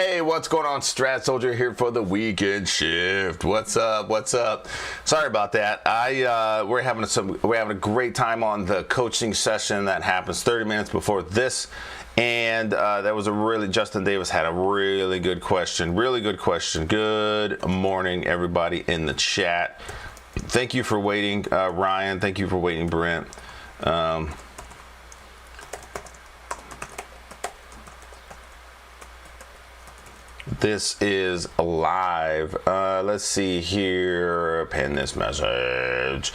Hey, what's going on? Strat Soldier here for the weekend shift. What's up? What's up? Sorry about that. We're having a great time on the coaching session that happens 30 minutes before this, and that was Justin Davis had a really good question. Really good question. Good morning, everybody in the chat. Thank you for waiting, Ryan. Thank you for waiting, Brent. This is live. Let's see here. Pin this message.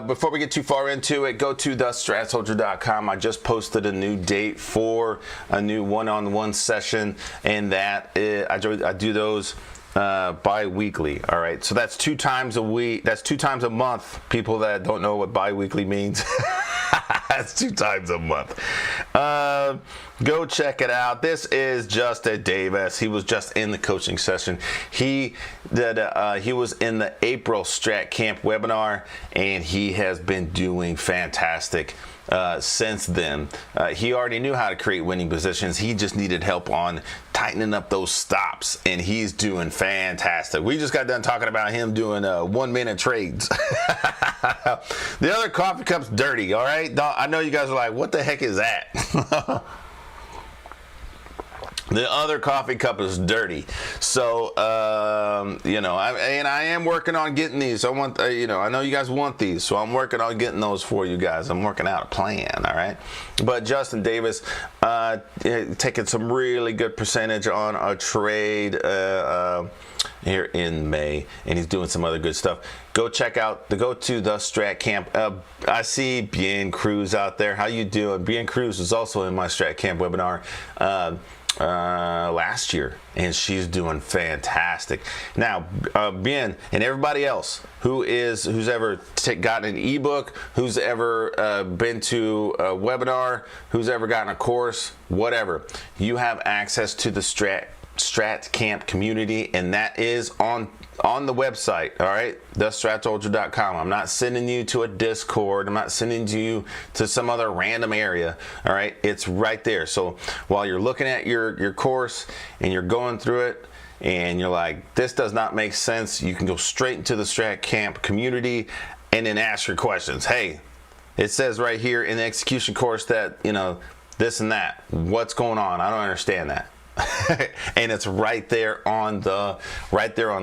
Before we get too far into it, go to thestratsoldier.com. I just posted a new date for a new one-on-one session, and that is, I do those bi-weekly. All right, so that's 2 times a week. That's 2 times a month. People that don't know what bi-weekly means. That's 2 times a month. Go check it out. This is Justin Davis. He was just in the coaching session. He was in the April Strat Camp webinar, and he has been doing fantastic since then. He already knew how to create winning positions. He just needed help on tightening up those stops, and he's doing fantastic. We just got done talking about him doing 1-minute trades. The other coffee cup's dirty, all right? I know you guys are like, what the heck is that? The other coffee cup is dirty, so I am working on getting these. I want, I know you guys want these, so I'm working on getting those for you guys. I'm working out a plan, all right. But Justin Davis taking some really good percentage on a trade here in May, and he's doing some other good stuff. Go check out go to the Strat Camp. I see Bien Cruz out there. How you doing? Bien Cruz was also in my Strat Camp webinar last year, and she's doing fantastic. Now, Bien and everybody else who's ever gotten an ebook, who's ever been to a webinar, who's ever gotten a course, whatever, you have access to the Strat Camp community, and that is on the website, all right, thestratsoldier.com. I'm not sending you to a Discord. I'm not sending you to some other random area, all right? It's right there. So while you're looking at your course and you're going through it and you're like, this does not make sense, you can go straight into the Strat Camp community and then ask your questions. Hey, it says right here in the execution course that, this and that. What's going on? I don't understand that. And it's right there on the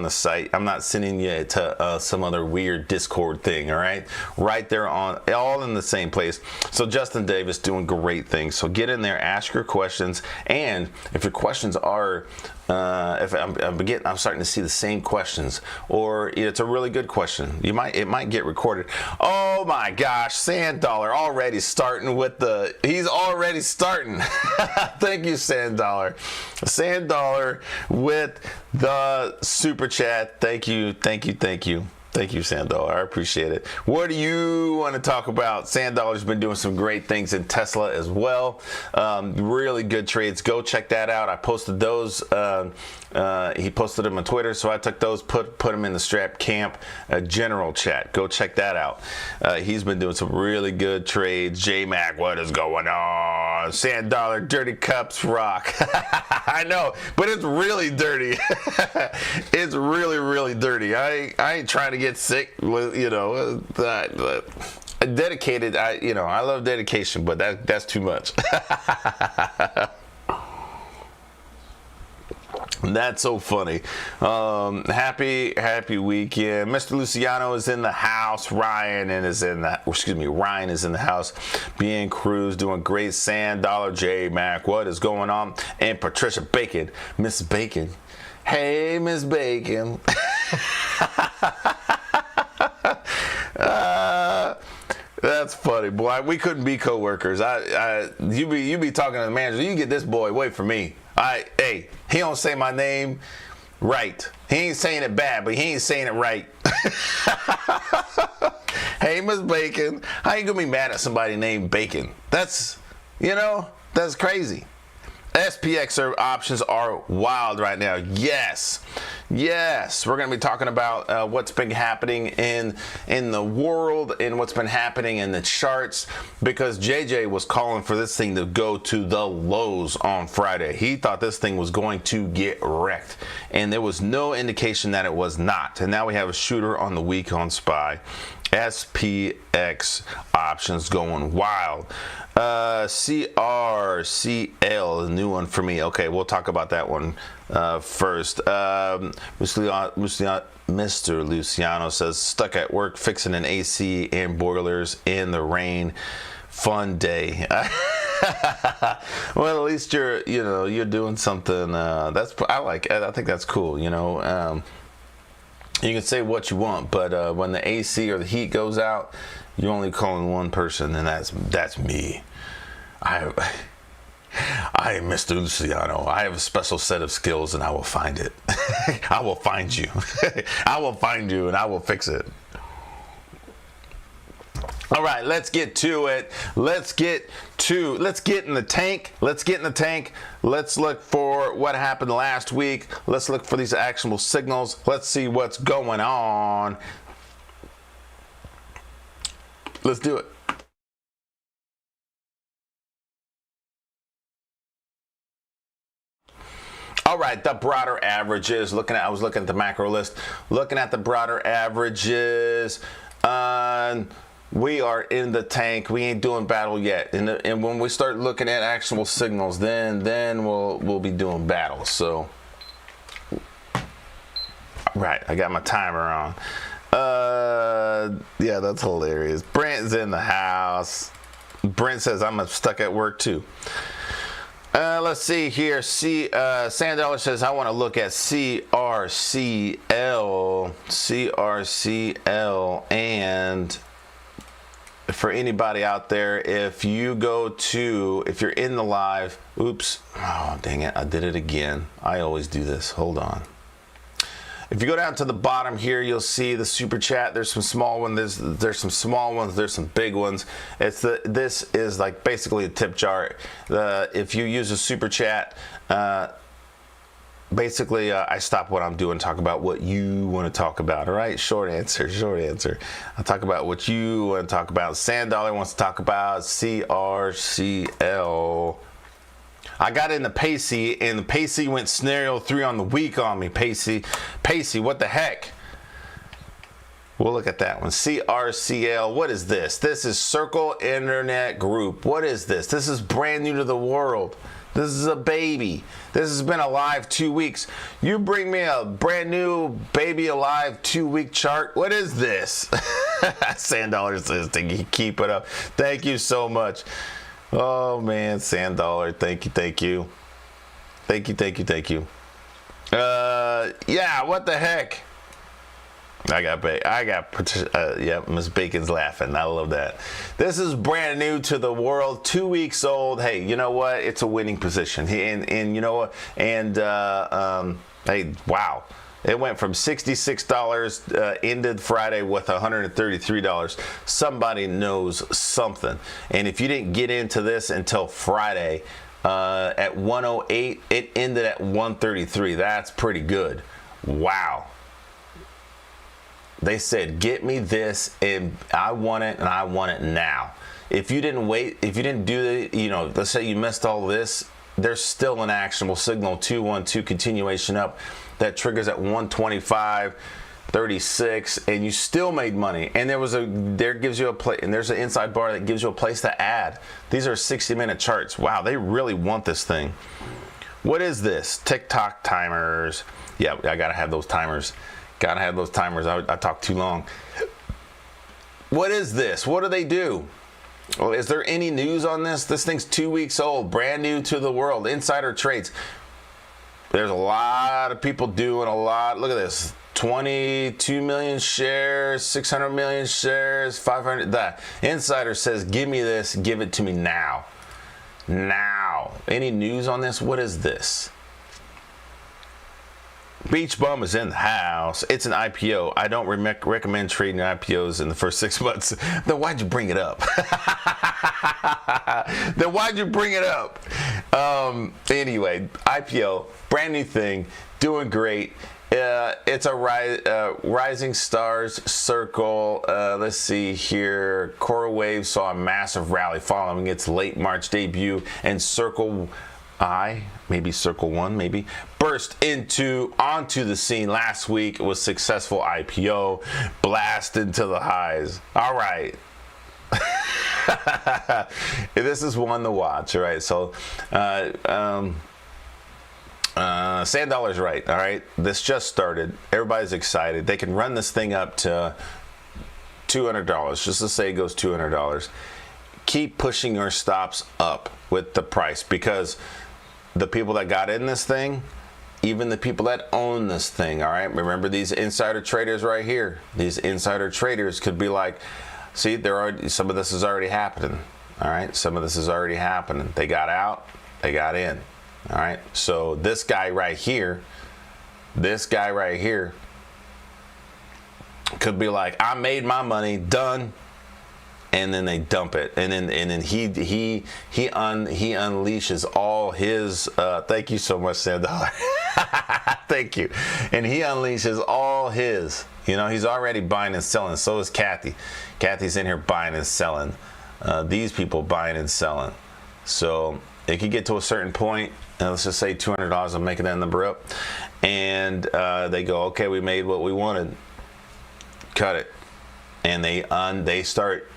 site. I'm not sending you to some other weird Discord thing, all right? Right there all in the same place. So Justin Davis doing great things. So get in there, ask your questions, and if your questions are if I'm starting to see the same questions, or it's a really good question, it might get recorded. Oh my gosh, Sand Dollar already starting with he's already starting. Thank you, Sand Dollar. Sand Dollar with the super chat. Thank you. Thank you, Sand Dollar. I appreciate it. What do you want to talk about? Sand Dollar's been doing some great things in Tesla as well. Really good trades. Go check that out. I posted those. He posted them on Twitter, so I took those, put them in the Strat Camp general chat. Go check that out. He's been doing some really good trades. J-Mac, what is going on? Sand Dollar, dirty cups rock. I know, but it's really dirty. It's really dirty. I ain't trying to get sick with dedicated. I love dedication, but that's too much. That's so funny. Happy weekend. Mr. Luciano is in the house. Ryan is in the house. Bien Cruz doing great. Sand Dollar, J Mac, what is going on? And Patricia Bacon, Miss Bacon. Hey, Miss Bacon. That's funny, boy. We couldn't be co-workers. You be talking to the manager. You get this boy away from me. Hey, he don't say my name right. He ain't saying it bad, but he ain't saying it right. Hey, Miss Bacon. How you gonna be mad at somebody named Bacon? That's crazy. SPX options are wild right now. Yes. Yes, we're going to be talking about what's been happening in the world and what's been happening in the charts, because JJ was calling for this thing to go to the lows on Friday. He thought this thing was going to get wrecked, and there was no indication that it was not. And now we have a shooter on the week on SPY. SPX options going wild. CRCL, a new one for me. Okay, we'll talk about that one first. Mr. Luciano says, stuck at work fixing an AC and boilers in the rain. Fun day. Well, at least you're doing something. I think that's cool. You can say what you want, but when the AC or the heat goes out, you're only calling one person, and that's me. I am Mr. Luciano. I have a special set of skills, and I will find it. I will find you. I will find you, and I will fix it. All right, let's get to it. Let's get in the tank. Let's look for what happened last week. Let's look for these actionable signals. Let's see what's going on. Let's do it. All right, the broader averages. I was looking at the macro list, looking at the broader averages. We are in the tank. We ain't doing battle yet. And when we start looking at actionable signals, then we'll be doing battle. So, right, I got my timer on. Yeah, that's hilarious. Brent's in the house. Brent says I'm stuck at work too. Let's see here. $Sand says I want to look at CRCL, and for anybody out there, if you're in the live, oops, oh dang it, I did it again. I always do this. Hold on. If you go down to the bottom here, you'll see the super chat. There's some small ones. There's some small ones. There's some big ones. This is like basically a tip jar. If you use a super chat, basically I stop what I'm doing, talk about what you want to talk about. All right, short answer. I'll talk about what you want to talk about. $Sand wants to talk about CRCL. I got into Pacey, and the Pacey went scenario 3 on the week on me. Pacey, what the heck? We'll look at that one. CRCL, what is this? This is Circle Internet Group. What is this? This is brand new to the world. This is a baby. This has been alive 2 weeks. You bring me a brand new baby alive 2-week chart. What is this? $Sand says, keep it up. Thank you so much. Oh man, $Sand, thank you. Yeah, what the heck? Yeah, Miss Bacon's laughing. I love that. This is brand new to the world, 2 weeks old. Hey, you know what? It's a winning position. And you know what? And hey, wow. It went from $66, ended Friday with $133. Somebody knows something. And if you didn't get into this until Friday at 108, it ended at 133. That's pretty good. Wow. They said, get me this, and I want it, and I want it now. If you didn't wait, if you didn't do the, let's say you missed all of this, there's still an actionable signal, 212 continuation up, that triggers at 125.36, and you still made money. And there gives you a place, and there's an inside bar that gives you a place to add. These are 60-minute charts. Wow, they really want this thing. What is this? TikTok timers. Yeah, I gotta have those timers. I talk too long. What is this? What do they do? Well, is there any news on this? This thing's 2 weeks old, brand new to the world. Insider trades. There's a lot of people doing a lot. Look at this. 22 million shares, 600 million shares, 500. That insider says, give me this, give it to me now. Now. Any news on this? What is this? Beach Bum is in the house. It's an IPO. I don't recommend trading IPOs in the first 6 months. Then why'd you bring it up? Anyway, IPO, brand new thing, doing great. it's a rising stars circle. Let's see here. Coral Wave saw a massive rally following its late March debut, and Circle I, maybe Circle One, maybe burst onto the scene last week. It was successful IPO, blast into the highs. All right. This is one to watch. All right. So, Sand Dollar's right. All right. This just started. Everybody's excited. They can run this thing up to $200. Just to say it goes $200. Keep pushing your stops up with the price, because the people that got in this thing, even the people that own this thing, all right, remember these insider traders right here. These insider traders could be like, see, some of this is already happening. All right, some of this is already happening. They got out, they got in. All right, so this guy right here could be like, I made my money, done. And then they dump it, and then he unleashes all his. Thank you so much, Sam Dollar. Thank you. And he unleashes all his. You know, he's already buying and selling. So is Kathy. Kathy's in here buying and selling. These people buying and selling. So it could get to a certain point. Let's just say $200. I'm making that number up, and they go, okay, we made what we wanted. Cut it. And they start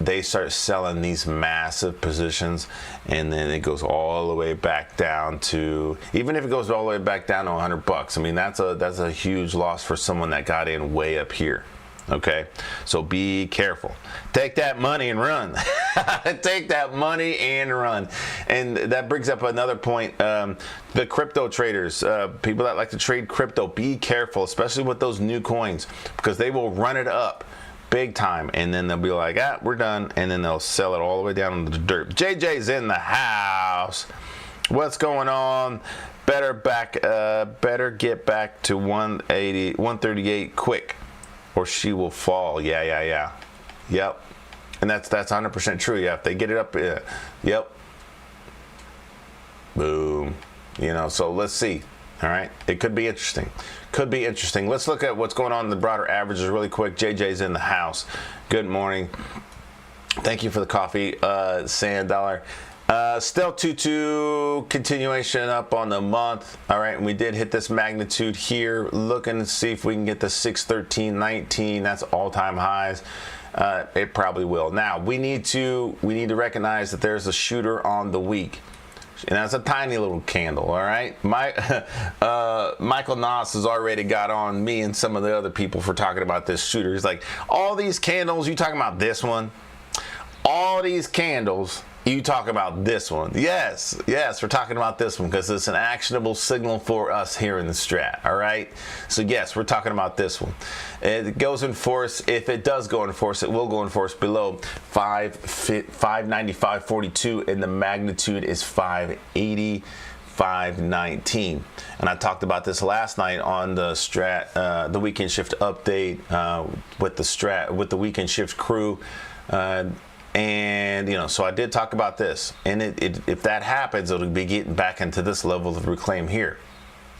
selling these massive positions, and then it goes all the way back down to, even if it goes all the way back down to $100. I mean, that's a huge loss for someone that got in way up here. Okay, so be careful. Take that money and run. Take that money and run. And that brings up another point. The crypto traders, people that like to trade crypto, be careful, especially with those new coins, because they will run it up big time, and then they'll be like, we're done, and then they'll sell it all the way down into the dirt. JJ's in the house. What's going on? Better get back to 180, 138 quick, or she will fall. Yeah. Yep. And that's 100% true. Yeah, if they get it up, yep. Boom. You know, so let's see. All right, it could be interesting. Let's look at what's going on in the broader averages really quick. JJ's in the house. Good morning. Thank you for the coffee, Sand Dollar. Still 2-2 continuation up on the month. All right, and we did hit this magnitude here. Looking to see if we can get the 613.19. That's all-time highs. It probably will. Now we need to recognize that there's a shooter on the week. And that's a tiny little candle, all right? Michael Noss has already got on me and some of the other people for talking about this shooter. He's like, all these candles, you talking about this one? All these candles, you talk about this one. Yes, we're talking about this one because it's an actionable signal for us here in the Strat, all right? So yes, we're talking about this one. It goes in force. If it does go in force, it will go in force below 595.42, and the magnitude is 580. 519, and I talked about this last night on the Strat, the weekend shift update with the weekend shift crew. And, you know, so I did talk about this, and if that happens, it'll be getting back into this level of reclaim here.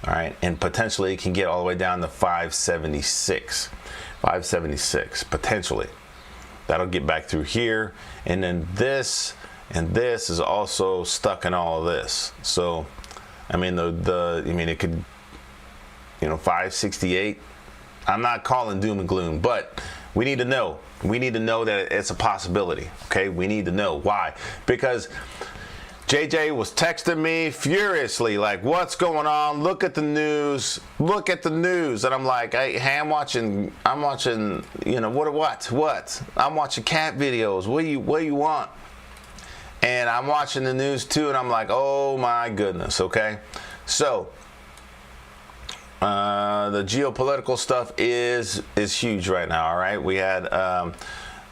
All right. And potentially it can get all the way down to 576, potentially. That'll get back through here. And then this and this is also stuck in all of this. So, I mean, it could, 568. I'm not calling doom and gloom, but we need to know. We need to know that it's a possibility, okay? We need to know. Why? Because JJ was texting me furiously, like, what's going on? Look at the news. Look at the news. And I'm like, hey, I'm watching, what? I'm watching cat videos. What do you want? And I'm watching the news too, and I'm like, oh my goodness, okay? So, the geopolitical stuff is huge right now, all right? We had,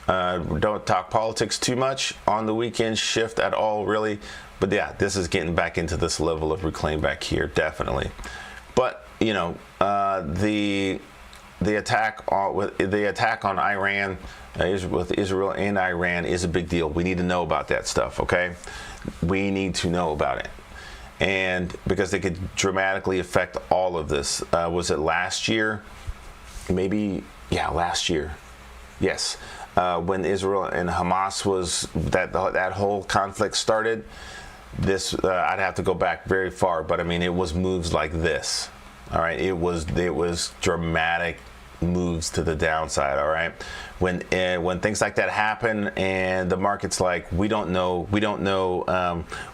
don't talk politics too much on the weekend shift at all, really. But yeah, this is getting back into this level of reclaim back here, definitely. But, the attack on Iran, with Israel and Iran is a big deal. We need to know about that stuff, okay? We need to know about it. and because they could dramatically affect all of this. Was it last year? Maybe, yeah, last year. Yes, when Israel and Hamas was that whole conflict started. This I'd have to go back very far, but I mean it was moves like this. All right, it was dramatic moves to the downside. All right, when things like that happen and the market's like, we don't know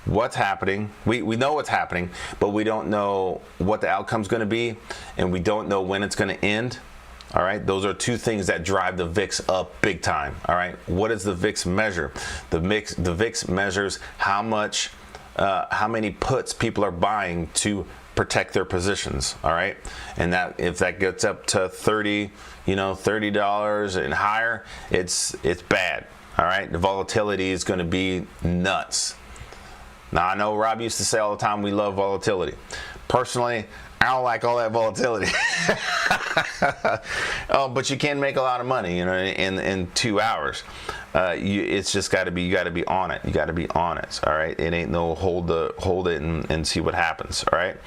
what's happening. We know what's happening, but we don't know what the outcome's going to be, and we don't know when it's going to end. All right, those are two things that drive the VIX up big time. All right, what does the VIX measure? The VIX measures how many puts people are buying to protect their positions. All right, and that if that gets up to $30 and higher, it's bad. All right, the volatility is going to be nuts. Now I know Rob used to say all the time we love volatility. Personally, I don't like all that volatility. Oh, but you can make a lot of money, in 2 hours. It's just got to be, you got to be on it. You got to be on it. All right. It ain't no hold it and see what happens. All right.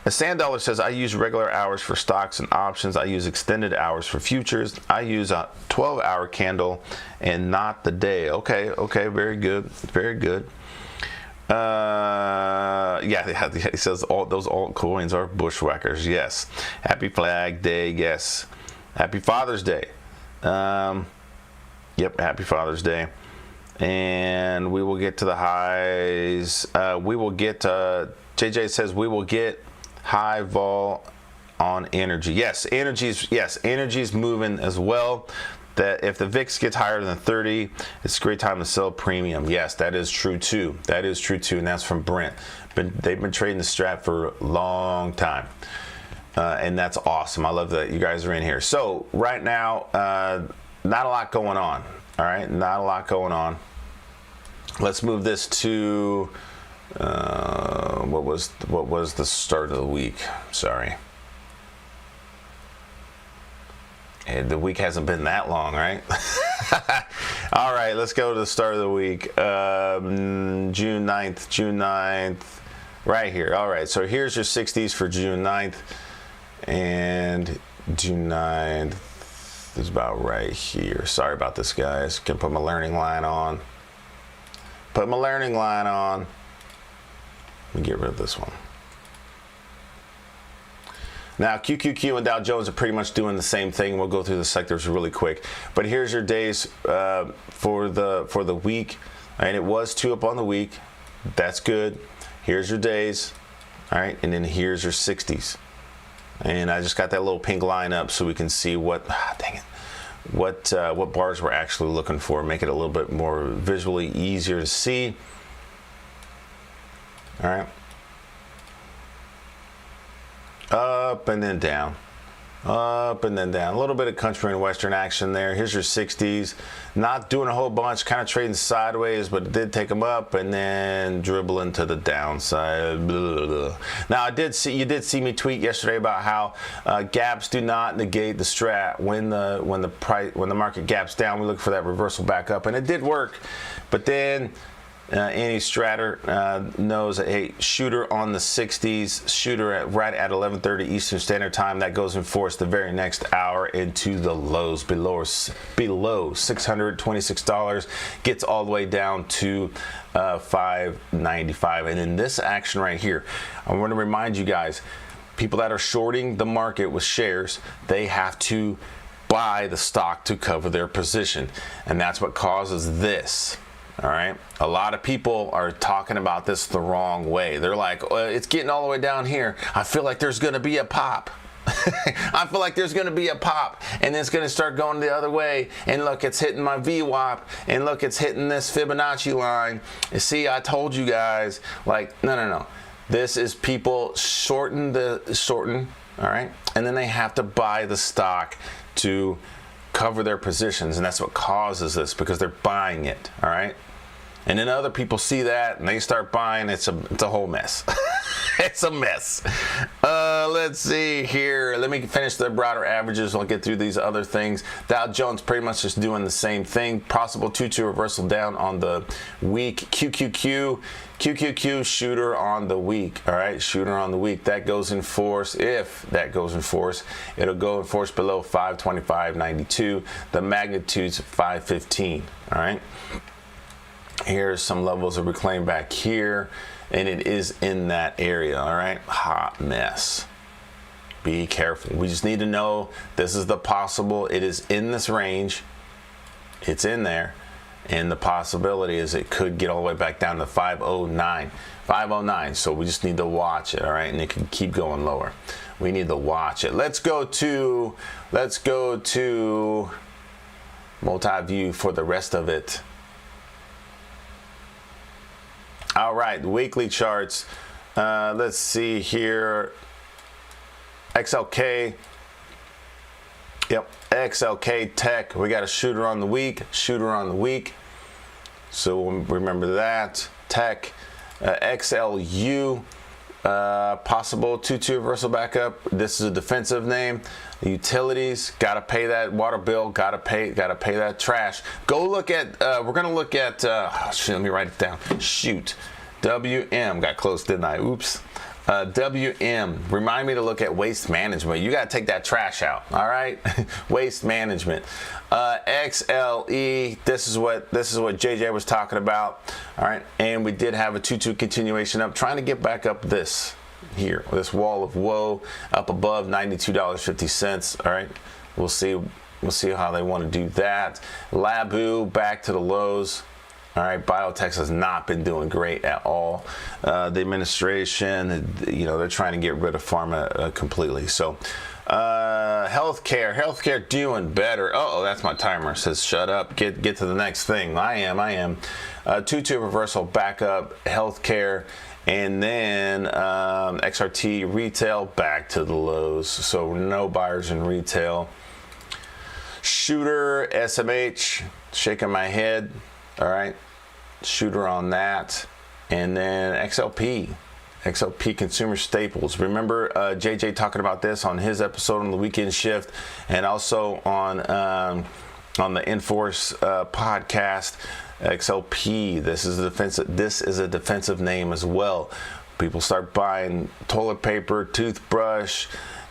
A Sand Dollar says, I use regular hours for stocks and options. I use extended hours for futures. I use a 12-hour candle and not the day. Okay. Very good. Very good. Yeah, he says all those altcoins are bushwhackers. Yes. Happy Flag Day. Yes. Happy Father's Day. Yep. Happy Father's Day. And we will get to the highs. We will get, JJ says we will get high vol on energy. Yes. Energy's moving as well. That if the VIX gets higher than 30, it's a great time to sell premium. Yes, that is true too. And that's from Brent. They've been trading the Strat for a long time, and that's awesome. I love that you guys are in here. So right now, not a lot going on. All right, not a lot going on. Let's move this to what was the start of the week? Sorry. The week hasn't been that long, right? All right, let's go to the start of the week. June 9th, right here. All right, so here's your 60s for June 9th. And June 9th is about right here. Sorry about this, guys. Can put my learning line on. Let me get rid of this one. Now, QQQ and Dow Jones are pretty much doing the same thing. We'll go through the sectors really quick. But here's your days for the week. And it was 2 up on the week. That's good. Here's your days. All right, and then here's your 60s. And I just got that little pink line up so we can see what bars we're actually looking for. Make it a little bit more visually easier to see. All right. Up and then down, up and then down. A little bit of country and western action there. Here's your 60s. Not doing a whole bunch, kind of trading sideways, but it did take them up and then dribbling to the downside. Blah, blah, blah. Now, you did see me tweet yesterday about how gaps do not negate the strat. When the market gaps down, we look for that reversal back up, and it did work. But then any stratter knows that, hey, shooter on the 60s, shooter right at 11:30 Eastern Standard Time. That goes in force the very next hour into the lows below $626, gets all the way down to $595. And in this action right here, I want to remind you guys, people that are shorting the market with shares, they have to buy the stock to cover their position, and that's what causes this. All right, a lot of people are talking about this the wrong way. They're like, it's getting all the way down here. I feel like there's going to be a pop. I feel like there's going to be a pop, and it's going to start going the other way. And look, it's hitting my VWAP, and look, it's hitting this Fibonacci line. You see, I told you guys, like, no. This is people shorten, all right, and then they have to buy the stock to cover their positions, and that's what causes this, because they're buying it. All right, and then other people see that and they start buying. It's a whole mess. It's a mess. Let's see here. Let me finish the broader averages. I'll get through these other things. Dow Jones pretty much just doing the same thing. Possible 2-2 reversal down on the week. QQQ shooter on the week. All right, shooter on the week. That goes in force. If that goes in force, it'll go in force below 525.92. The magnitude's 515. All right. Here's some levels of reclaim back here, and it is in that area. All right, hot mess. Be careful. We just need to know this is the possible. It is in this range. It's in there. And the possibility is it could get all the way back down to 509. So we just need to watch it, all right? And it can keep going lower. We need to watch it. Let's go to multi-view for the rest of it. All right, weekly charts. Let's see here. XLK. Yep, XLK Tech. We got a shooter on the week. So remember that. Tech. XLU. Possible 2-2 reversal backup. This is a defensive name. Utilities, gotta pay that water bill. Gotta pay that trash. Go look at. We're gonna look at. Shoot, let me write it down. Shoot. WM got close, didn't I? Oops. WM, remind me to look at waste management. You got to take that trash out, all right? Waste management. XLE, this is what JJ was talking about, all right? And we did have a 2-2 continuation up, trying to get back up this here, this wall of woe, up above $92.50, all right? We'll see how they want to do that. Labu back to the lows. All right, Biotech has not been doing great at all. The administration, they're trying to get rid of pharma completely. So, healthcare doing better. Oh, that's my timer. It says shut up. Get to the next thing. I am. 2-2 reversal back up. Healthcare, and then XRT retail back to the lows. So no buyers in retail. Shooter SMH, shaking my head. All right, shooter on that. And then XLP Consumer Staples. Remember JJ talking about this on his episode on the Weekend Shift, and also on the Enforce podcast. XLP, this is a defensive name as well. People start buying toilet paper, toothbrush.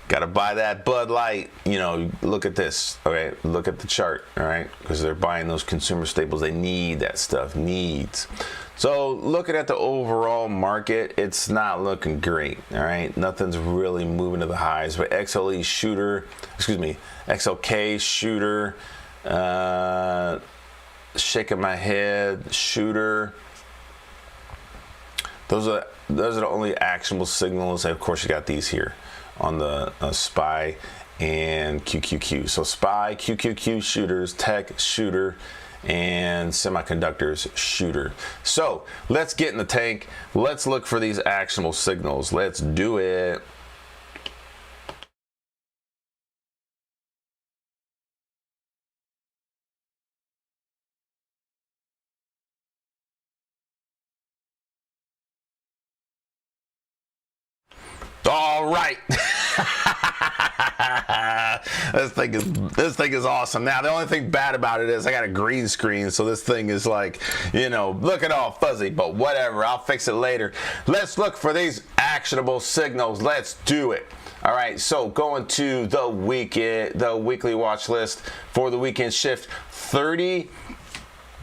Got to buy that Bud Light. Look at this. Okay, look at the chart. All right, because they're buying those consumer staples. They need that stuff. Needs. So looking at the overall market, it's not looking great. All right, nothing's really moving to the highs. But XLK shooter. Shaking my head. Shooter. Those are the only actionable signals. And of course, you got these here on the SPY and QQQ. So SPY, QQQ shooters, tech shooter, and semiconductors shooter. So let's get in the tank. Let's look for these actionable signals. Let's do it. All right. This thing is awesome. Now, the only thing bad about it is I got a green screen, so this thing is like, looking all fuzzy, but whatever. I'll fix it later. Let's look for these actionable signals. Let's do it. All right, so going to the weekly watch list for the Weekend Shift.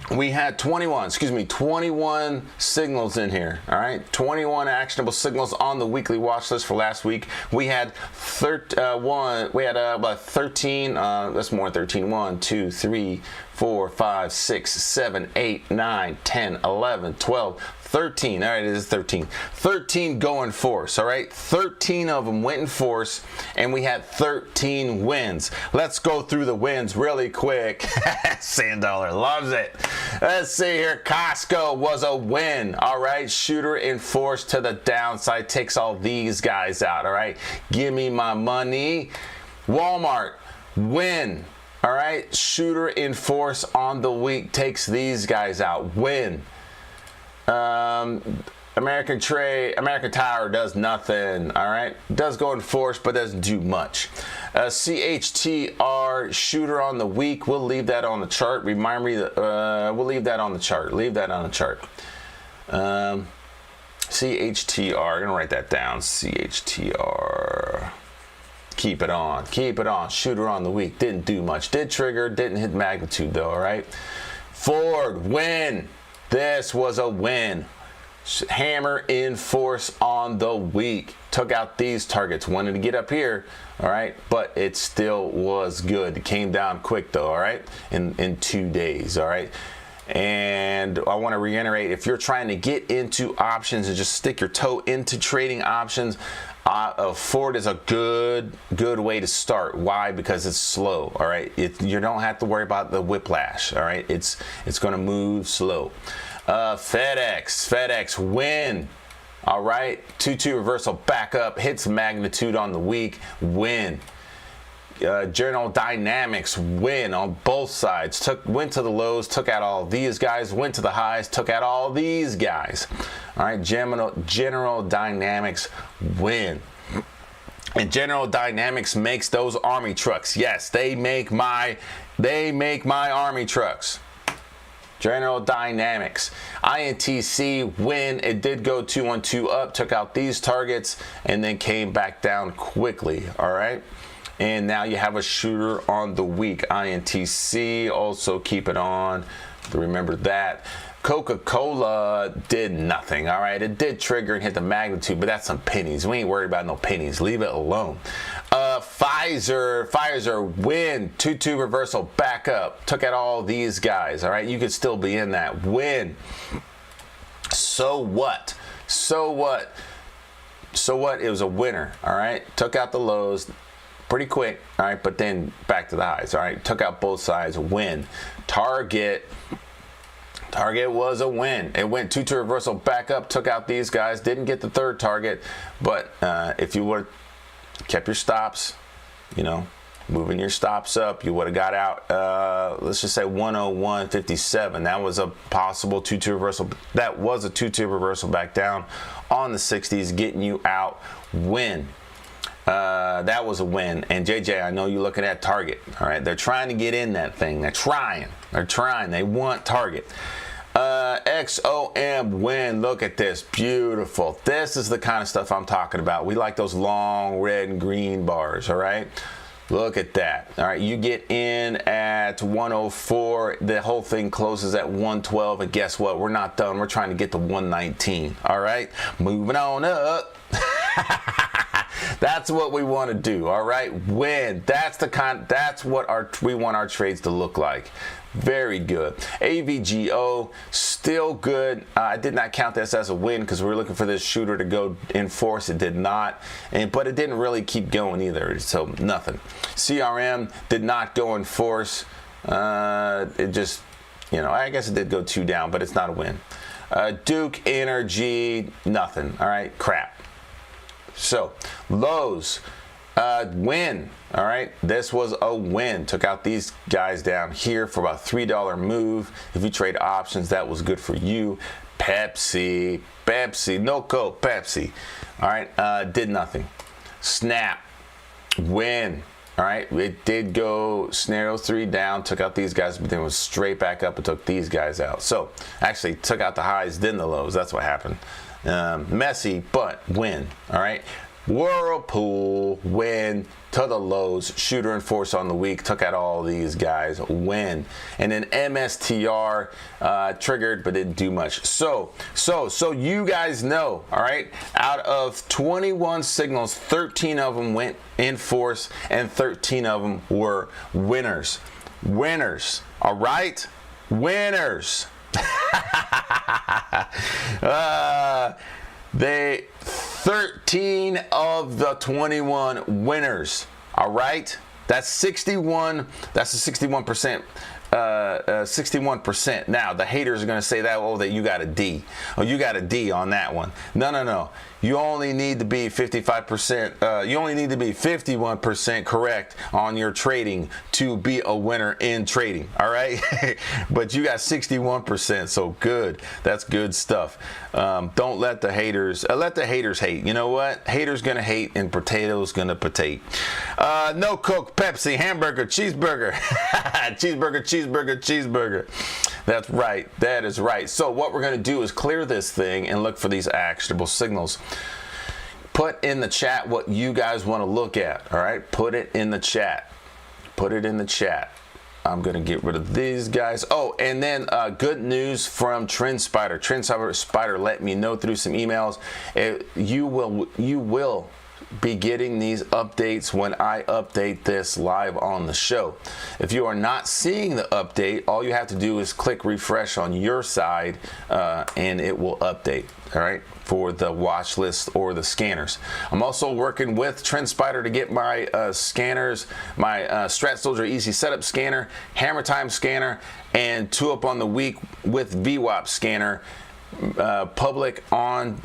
We had 21 signals in here, all right? 21 actionable signals on the weekly watch list for last week. We had about 13, that's more than 13. 1, 2, 3, 4, 5, 6, 7, 8, 9, 10, 11, 12, 13. All right, it is 13. 13 go in force, all right? 13 of them went in force, and we had 13 wins. Let's go through the wins really quick. Sandollar loves it. Let's see here. Costco was a win, all right? Shooter in force to the downside. Takes all these guys out, all right? Give me my money. Walmart, win. All right, shooter in force on the week. Takes these guys out. Win. American Tower does nothing. All right, does go in force, but doesn't do much. CHTR shooter on the week. We'll leave that on the chart. Remind me that we'll leave that on the chart. Leave that on the chart. CHTR. I'm gonna write that down. CHTR. Keep it on. Keep it on. Shooter on the week. Didn't do much. Did trigger. Didn't hit magnitude though. All right. Ford win. This was a win. Hammer in force on the week. Took out these targets. Wanted to get up here. All right, but it still was good. It came down quick though. All right, in 2 days. All right. And I want to reiterate, if you're trying to get into options and just stick your toe into trading options, Ford is a good way to start. Why? Because it's slow. All right, you don't have to worry about the whiplash. All right, it's going to move slow. FedEx win. All right, 2-2 reversal back up, hits magnitude on the week, win. General Dynamics win on both sides. Went to the lows, took out all these guys. Went to the highs, took out all these guys. All right, General Dynamics win. And General Dynamics makes those army trucks. Yes, they make my army trucks. General Dynamics. INTC win. It did go 2-1-2 up, took out these targets, and then came back down quickly. All right. And now you have a shooter on the week. INTC, also keep it on. Remember that. Coca-Cola did nothing. All right. It did trigger and hit the magnitude, but that's some pennies. We ain't worried about no pennies. Leave it alone. Pfizer win. 2-2 reversal back up. Took out all these guys. All right. You could still be in that win. So what? So what? So what? It was a winner. All right. Took out the lows pretty quick. All right. But then back to the highs. All right. Took out both sides. Win. Target was a win. It went 2-2 reversal back up. Took out these guys. Didn't get the third target. But if you would kept your stops, you know, moving your stops up, you would have got out, let's just say 101.57. That was a possible 2-2 reversal. That was a 2-2 reversal back down on the 60s, getting you out. Win. That was a win. And JJ, I know you're looking at Target. All right, they're trying to get in that thing. They're trying. They want Target. XOM win. Look at this. Beautiful. This is the kind of stuff I'm talking about. We like those long red and green bars. All right. Look at that. All right. You get in at 104. The whole thing closes at 112. And guess what? We're not done. We're trying to get to 119. All right. Moving on up. That's what we want to do. All right. Win. That's what we want our trades to look like. Very good. AVGO, still good. I did not count this as a win because we were looking for this shooter to go in force. It did not, but it didn't really keep going either, so nothing. CRM did not go in force. It just, I guess it did go 2 down, but it's not a win. Duke Energy, nothing. All right, crap. So, lows. Win. All right, this was a win. Took out these guys down here for about $3 move. If you trade options, that was good for you. Pepsi, no Coke, Pepsi. All right, did nothing. Snap, win. All right, it did go scenario 3 down, took out these guys, but then was straight back up and took these guys out. So actually took out the highs, then the lows. That's what happened. Messy, but win. All right. Whirlpool, win to the lows. Shooter in force on the week, took out all these guys, win. And then MSTR triggered but didn't do much. So you guys know, all right, out of 21 signals, 13 of them went in force and 13 of them were winners. All right, winners. 13 of the 21 winners. All right, that's 61. That's a 61% 61%. Now the haters are going to say that, oh, that you got a D. Oh, you got a D on that one. No, no, no. You only need to be 55%. You only need to be 51% correct on your trading to be a winner in trading. All right, but you got 61%. So good. That's good stuff. Don't let the haters. Let the haters hate. You know what? Haters gonna hate, and potatoes gonna potate. No Coke, Pepsi, hamburger, cheeseburger, cheeseburger, cheeseburger, cheeseburger. That's right. That is right. So what we're gonna do is clear this thing and look for these actionable signals. Put in the chat what you guys want to look at. All right, put it in the chat. Put it in the chat. I'm gonna get rid of these guys. Oh, and then good news from TrendSpider. TrendSpider let me know through some emails. You will be getting these updates when I update this live on the show. If you are not seeing the update, all you have to do is click refresh on your side and it will update, all right, for the watch list or the scanners. I'm also working with TrendSpider to get my scanners, my Strat Soldier Easy Setup Scanner, Hammer Time Scanner, and 2 Up on the Week with VWAP Scanner public on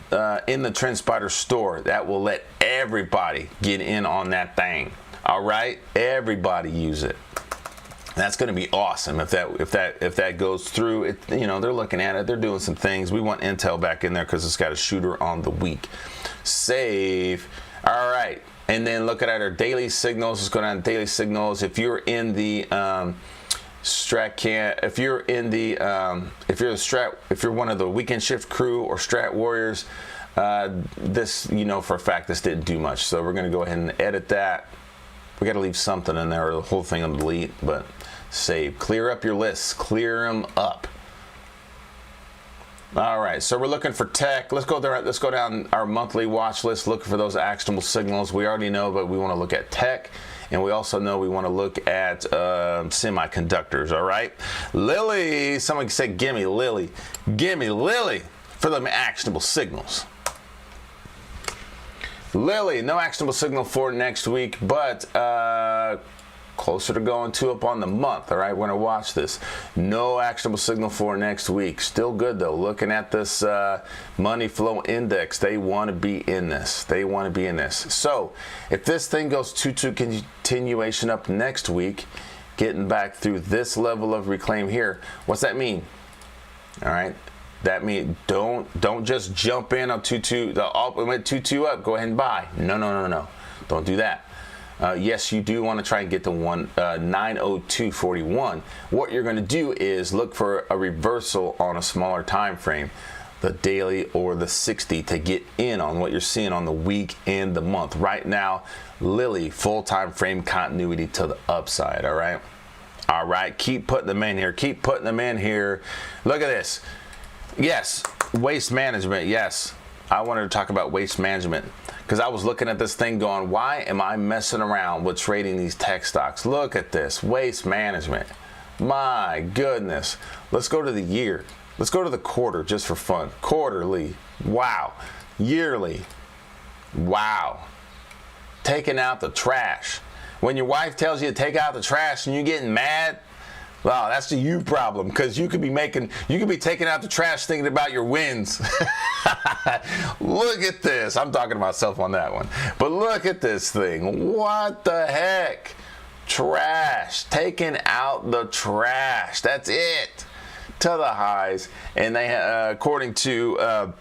in the TrendSpider store. That will let everybody get in on that thing. All right, everybody use it. That's going to be awesome if that goes through. It, you know, they're looking at it, they're doing some things. We want Intel back in there because it's got a shooter on the week. Save. All right, and then look at our daily signals. Let's go down to daily signals. If you're in the Strat can, if you're in the if you're one of the weekend shift crew or Strat warriors, this, you know for a fact this didn't do much. So we're going to go ahead and edit that. We got to leave something in there, or the whole thing on delete, but save. Clear up your lists. Clear them up. All right, so we're looking for tech. Let's go there. Let's go down our monthly watch list, looking for those actionable signals. We already know, but we want to look at tech, and we also know we want to look at semiconductors. All right, Lily. Someone said, "Gimme Lily, gimme Lily for them actionable signals." Lily, no actionable signal for next week, but closer to going 2 up on the month. All right, we're gonna watch this. No actionable signal for next week. Still good though. Looking at this money flow index, they want to be in this. They want to be in this. So if this thing goes to continuation up next week, getting back through this level of reclaim here, what's that mean? All right. That means don't just jump in on 2-2. We went 2-2 up. Go ahead and buy. No. Don't do that. Yes, you do want to try and get the 902.41. What you're going to do is look for a reversal on a smaller time frame, the daily or the 60, to get in on what you're seeing on the week and the month. Right now, Lily, full time frame continuity to the upside. All right. All right. Keep putting them in here. Keep putting them in here. Look at this. Yes, waste management. Yes, I wanted to talk about waste management because I was looking at this thing going, why am I messing around with trading these tech stocks? Look at this, waste management. My goodness. Let's go to the year. Let's go to the quarter just for fun. Quarterly. Wow. Yearly. Wow. Taking out the trash. When your wife tells you to take out the trash and you're getting mad, wow, that's the you problem, because you could be taking out the trash thinking about your wins. Look at this. I'm talking to myself on that one. But look at this thing. What the heck? Trash. Taking out the trash. That's it. To the highs. And they, according to,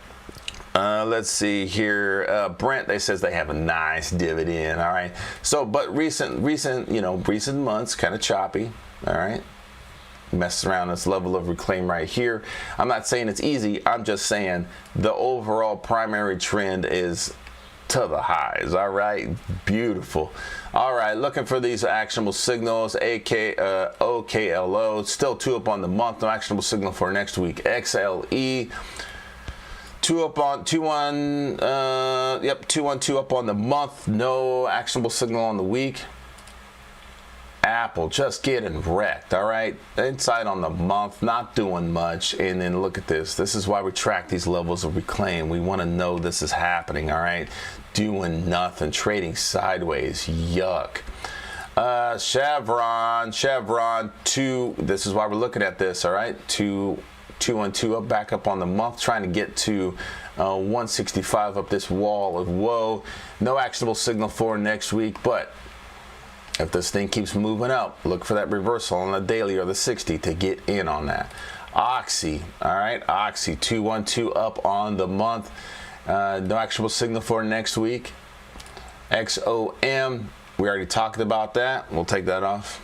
let's see here, Brent, they says they have a nice dividend. All right. So, but recent months kind of choppy. All right. Mess around this level of reclaim right here. I'm not saying it's easy. I'm just saying the overall primary trend is to the highs. All right, beautiful. All right, looking for these actionable signals. OKLO, still 2 up on the month. No actionable signal for next week. XLE, 2 up on 2-1. Yep, 2-1-2 up on the month. No actionable signal on the week. Apple just getting wrecked. All right, inside on the month, not doing much. And then look at this. This is why we track these levels of reclaim. We want to know this is happening. All right, doing nothing, trading sideways. Yuck. Chevron 2. This is why we're looking at this. All right, 212 up, back up on the month, trying to get to 165 up this wall of woe. No actionable signal for next week, but if this thing keeps moving up, look for that reversal on the daily or the 60 to get in on that. Oxy, all right, Oxy 212 up on the month. No actionable signal for next week. XOM, we already talked about that. We'll take that off.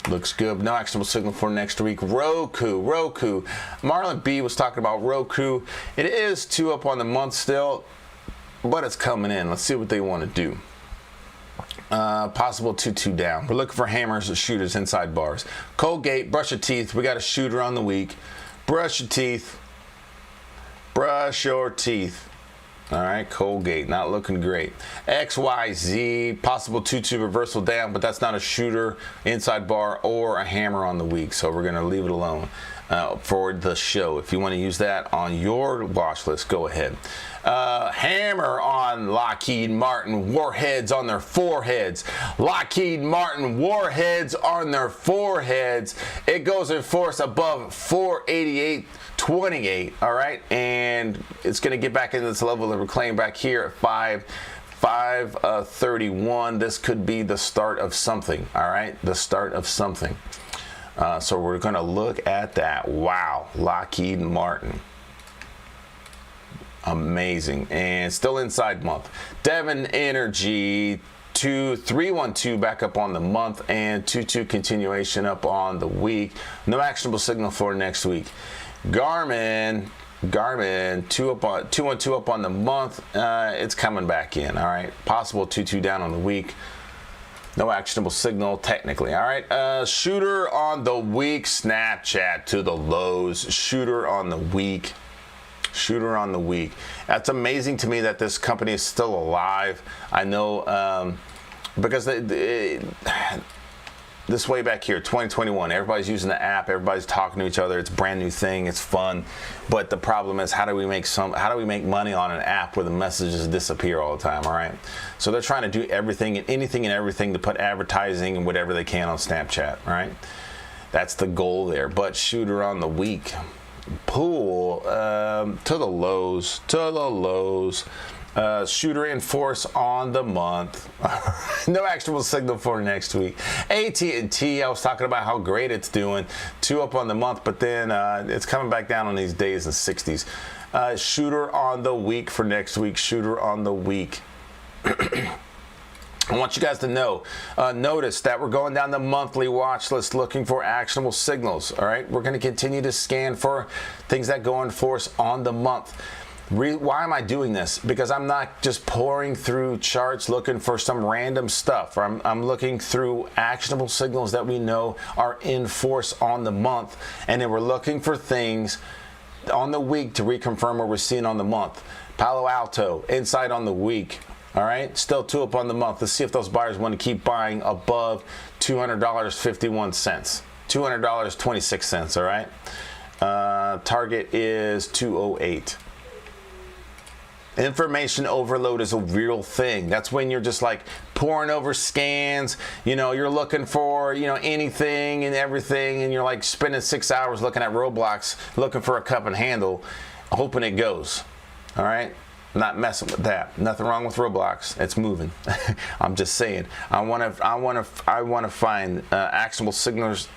Looks good. No actionable signal for next week. Roku. Marlon B was talking about Roku. It is 2 up on the month still, but it's coming in. Let's see what they want to do. Possible 2-2 down. We're looking for hammers or shooters inside bars. Colgate, brush your teeth. We got a shooter on the week. Brush your teeth. Brush your teeth. All right, Colgate, not looking great. XYZ, possible 2-2 reversal down, but that's not a shooter, inside bar, or a hammer on the week. So we're going to leave it alone for the show. If you want to use that on your watch list, go ahead. Hammer on Lockheed Martin, warheads on their foreheads. Lockheed Martin, warheads on their foreheads. It goes in force above 488.28, all right, and it's going to get back into this level that we're claiming back here at 531. This could be the start of something, all right, the start of something. So we're going to look at that. Wow, Lockheed Martin. Amazing. And still inside month. Devon Energy 312 back up on the month, and 22 continuation up on the week. No actionable signal for next week. Garmin 212 up on the month. It's coming back in. All right. Possible 22 down on the week. No actionable signal technically. All right. Shooter on the week. Snapchat to the lows. Shooter on the week. Shooter on the week. That's amazing to me that this company is still alive. I know because this way back here, 2021, everybody's using the app, everybody's talking to each other. It's a brand new thing, it's fun. But the problem is, how do we make money on an app where the messages disappear all the time? All right. So they're trying to do everything and anything and everything to put advertising and whatever they can on Snapchat. All right. That's the goal there. But shooter on the week. Pool to the lows. Shooter in force on the month. No actionable signal for next week. AT&T, I was talking about how great it's doing. 2 up on the month, but then it's coming back down on these days in 60s. Shooter on the week for next week. Shooter on the week. I want you guys to know, notice that we're going down the monthly watch list looking for actionable signals, all right? We're going to continue to scan for things that go in force on the month. Why am I doing this? Because I'm not just pouring through charts looking for some random stuff. I'm looking through actionable signals that we know are in force on the month, and then we're looking for things on the week to reconfirm what we're seeing on the month. Palo Alto, inside on the week. All right, still 2 up on the month. Let's see if those buyers want to keep buying above $200.51. $200.26, all right? Target is 208. Information overload is a real thing. That's when you're just like pouring over scans, you know, you're looking for, you know, anything and everything, and you're like spending 6 hours looking at Roblox, looking for a cup and handle, hoping it goes, all right? Not messing with that. Nothing wrong with Roblox. It's moving. I'm just saying. I want to find actionable signals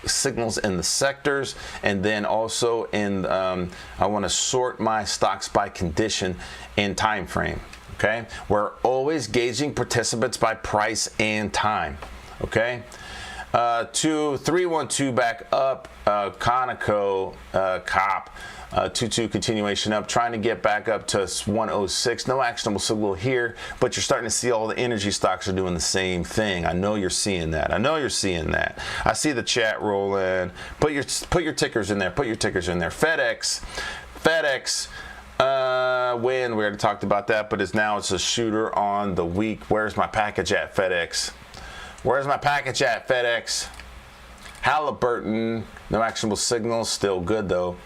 in the sectors, and then also in. I want to sort my stocks by condition and time frame. Okay. We're always gauging participants by price and time. Okay. 312 back up. Conoco, COP. 2-2 continuation up, trying to get back up to 106. No actionable signal here, but you're starting to see all the energy stocks are doing the same thing. I know you're seeing that. I see the chat rolling. Put your tickers in there. FedEx. When we already talked about that, but it's a shooter on the week. Where's my package at, FedEx? Halliburton, no actionable signals, still good though.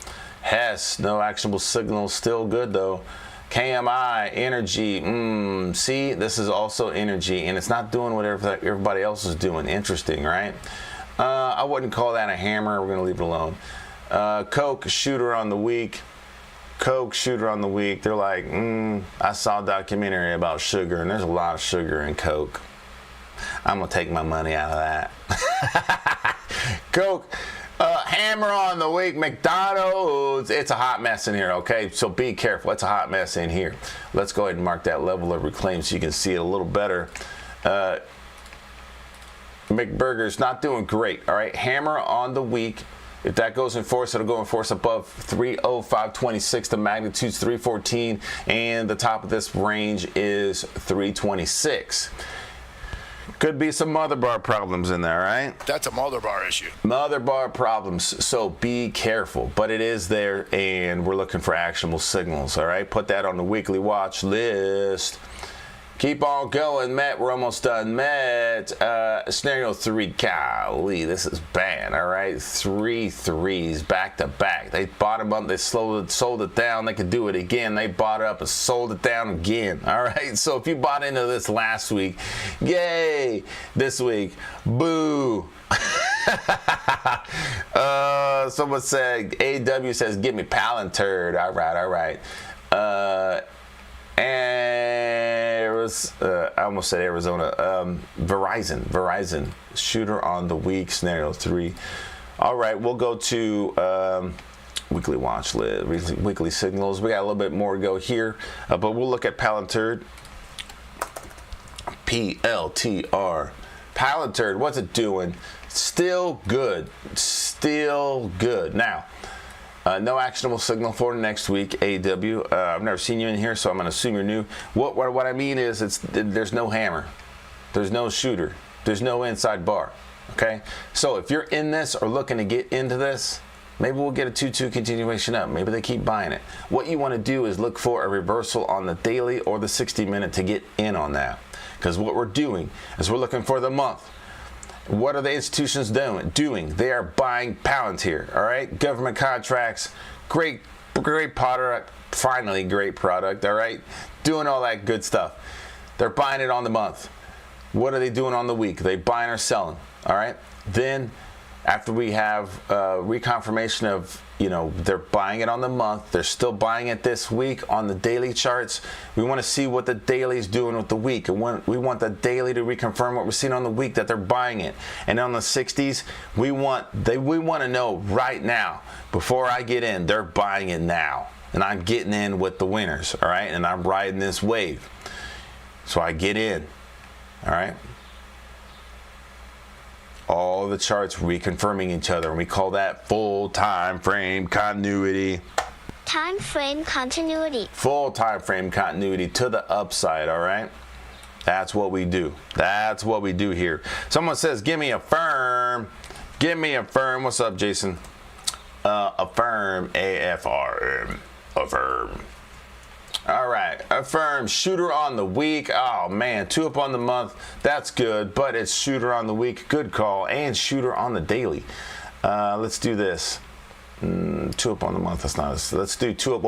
Hess, no actionable signals, still good though. KMI, energy, see, this is also energy, and it's not doing whatever everybody else is doing. Interesting, right? I wouldn't call that a hammer. We're going to leave it alone. Coke, shooter on the week. Coke, shooter on the week. They're like, I saw a documentary about sugar, and there's a lot of sugar in Coke. I'm going to take my money out of that. Coke. Hammer on the week, McDonald's. It's a hot mess in here, okay? So be careful. It's a hot mess in here. Let's go ahead and mark that level of reclaim so you can see it a little better. McBurger's not doing great, all right? Hammer on the week. If that goes in force, it'll go in force above 305.26. The magnitude's 314, and the top of this range is 326. Could be some mother bar problems in there, right? That's a mother bar issue. Mother bar problems, so be careful. But it is there, and we're looking for actionable signals, all right? Put that on the weekly watch list. Keep on going, Met. We're almost done, Met. Scenario 3, golly, this is bad, all right? 3 threes back to back. They bought them up, they sold it down. They could do it again. They bought it up and sold it down again, all right? So if you bought into this last week, yay. This week, boo. Someone said, AW says, give me Palantir. All right. And it was, I almost said Arizona. Verizon, shooter on the week, scenario 3. All right, we'll go to weekly watch list, weekly signals. We got a little bit more to go here, but we'll look at Palantir. PLTR. Palantir, what's it doing? Still good. Now, no actionable signal for next week, AW. I've never seen you in here, so I'm going to assume you're new. What I mean is there's no hammer. There's no shooter. There's no inside bar. Okay? So if you're in this or looking to get into this, maybe we'll get a 2-2 continuation up. Maybe they keep buying it. What you want to do is look for a reversal on the daily or the 60-minute to get in on that. Because what we're doing is we're looking for the month. What are the institutions doing? They are buying Palantir, all right? Government contracts, great product, finally great product, all right? Doing all that good stuff. They're buying it on the month. What are they doing on the week? They buying or selling, all right? Then after we have reconfirmation of, they're buying it on the month, they're still buying it this week on the daily charts. We want to see what the daily is doing with the week. And we want the daily to reconfirm what we're seeing on the week, that they're buying it. And on the 60s, we want to know right now, before I get in, they're buying it now. And I'm getting in with the winners, all right? And I'm riding this wave. So I get in, all right? All the charts reconfirming each other, and we call that full time frame continuity. Time frame continuity. Full time frame continuity to the upside, all right? That's what we do. That's what we do here. Someone says, give me a firm. Give me a firm. What's up, Jason? Affirm, AFRM. Affirm. All right, Affirm, shooter on the week. Oh man, 2 up on the month. That's good, but it's shooter on the week. Good call. And shooter on the daily. Let's do this. 2 up on the month. That's not. Let's do 2 up.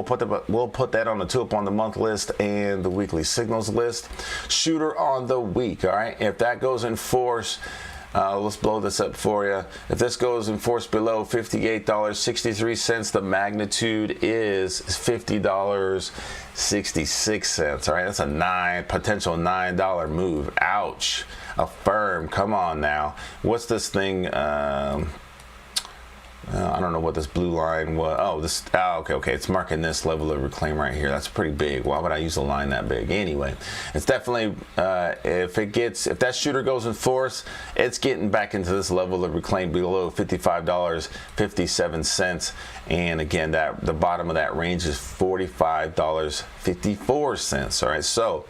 We'll put that on the 2 up on the month list and the weekly signals list. Shooter on the week. All right. If that goes in force. Let's blow this up for you. If this goes in force below $58.63, the magnitude is $50.66. All right, that's a potential $9 move. Ouch. Affirm. Come on now. What's this thing? I don't know what this blue line was. Okay. It's marking this level of reclaim right here. That's pretty big. Why would I use a line that big? Anyway, it's definitely, if that shooter goes in force, it's getting back into this level of reclaim below $55.57. And again, the bottom of that range is $45.54. All right, so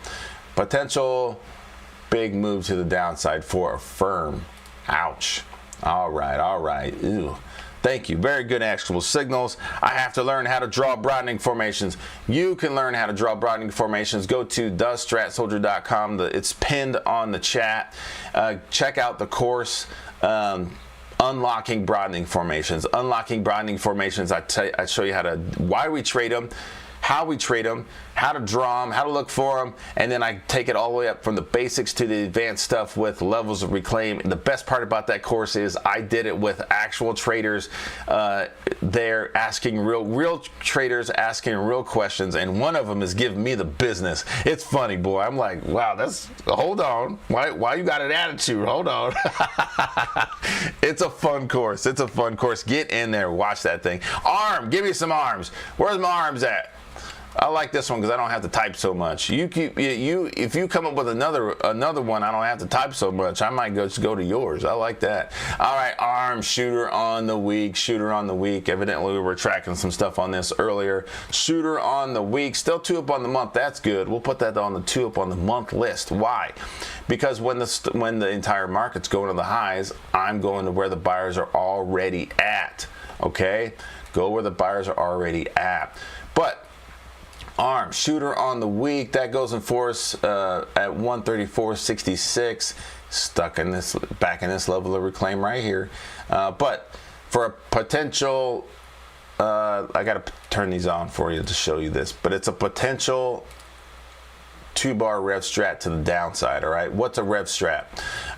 potential big move to the downside for Affirm. Ouch. All right. Ew. Thank you. Very good actionable signals. I have to learn how to draw broadening formations. You can learn how to draw broadening formations. Go to thestratsoldier.com. It's pinned on the chat. Check out the course, Unlocking Broadening Formations. Unlocking Broadening Formations, I show you why we trade them, how we trade them, how to draw them, how to look for them, and then I take it all the way up from the basics to the advanced stuff with levels of reclaim. And the best part about that course is I did it with actual traders. They're asking real traders asking real questions, and one of them is giving me the business. It's funny, boy. I'm like, wow, hold on. Why you got an attitude? Hold on. It's a fun course. It's a fun course. Get in there, watch that thing. Give me some arms. Where's my arms at? I like this one because I don't have to type so much. If you come up with another one, I don't have to type so much. I might just go to yours. I like that. All right, arm shooter on the week. Shooter on the week. Evidently, we were tracking some stuff on this earlier. Shooter on the week. Still 2 up on the month. That's good. We'll put that on the 2 up on the month list. Why? Because when the entire market's going to the highs, I'm going to where the buyers are already at. Okay, go where the buyers are already at. But arm shooter on the week, that goes in force at 134.66, stuck in this, back in this level of reclaim right here. But for a potential, I got to turn these on for you to show you this, but it's a potential 2-bar rev strat to the downside. All right, what's a rev strat?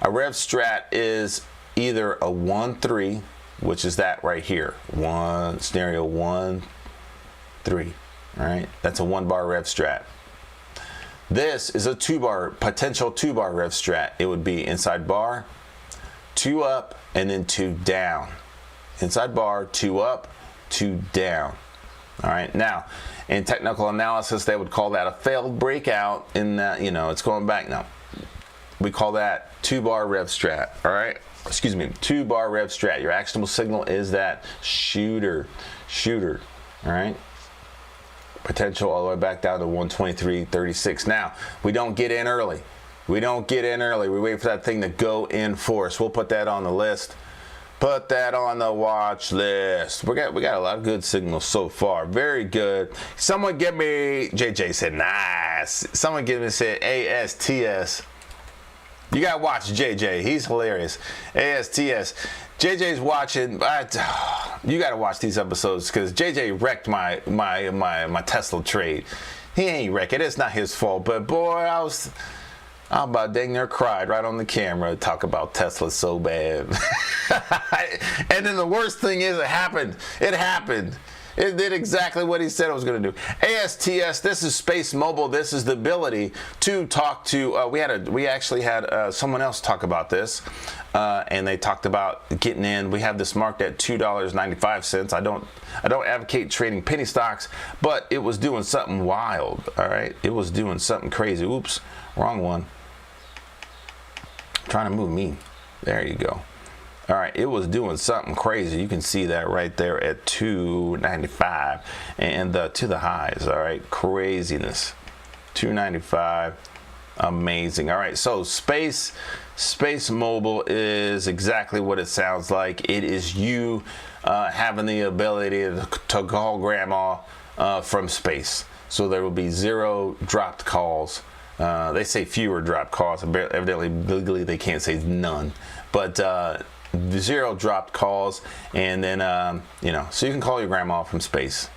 A rev strat is either a 1-3, which is that right here, scenario 1-3. All right, that's a 1-bar rev strat. This is a potential 2-bar rev strat. It would be inside bar, 2 up, and then 2 down. Inside bar, 2 up, 2 down. All right, now in technical analysis, they would call that a failed breakout. In that, it's going back now. We call that 2-bar rev strat. All right, 2-bar rev strat. Your actionable signal is that shooter. All right. Potential all the way back down to 123.36. Now, we don't get in early. We wait for that thing to go in force. We'll put that on the list. Put that on the watch list. We got a lot of good signals so far. Very good. Someone give me, JJ said, nice. Someone said ASTS. You got to watch JJ. He's hilarious. ASTS. JJ's watching. You got to watch these episodes because JJ wrecked my Tesla trade. He ain't wrecked it. It's not his fault. But boy, I about dang near cried right on the camera. Talk about Tesla so bad. And then the worst thing is, it happened. It did exactly what he said it was going to do. ASTS, this is Space Mobile. This is the ability to talk to, we actually had someone else talk about this, and they talked about getting in. We have this marked at $2.95. I don't advocate trading penny stocks, but it was doing something wild, all right? It was doing something crazy. Oops, wrong one. Trying to move me. There you go. All right, it was doing something crazy. You can see that right there at 295 and to the highs. All right, craziness. 295, amazing. All right, so Space Mobile is exactly what it sounds like. It is you having the ability to call grandma from space. So there will be 0 dropped calls. They say fewer dropped calls. Evidently, legally, they can't say none. But 0 dropped calls, and then so you can call your grandma from space.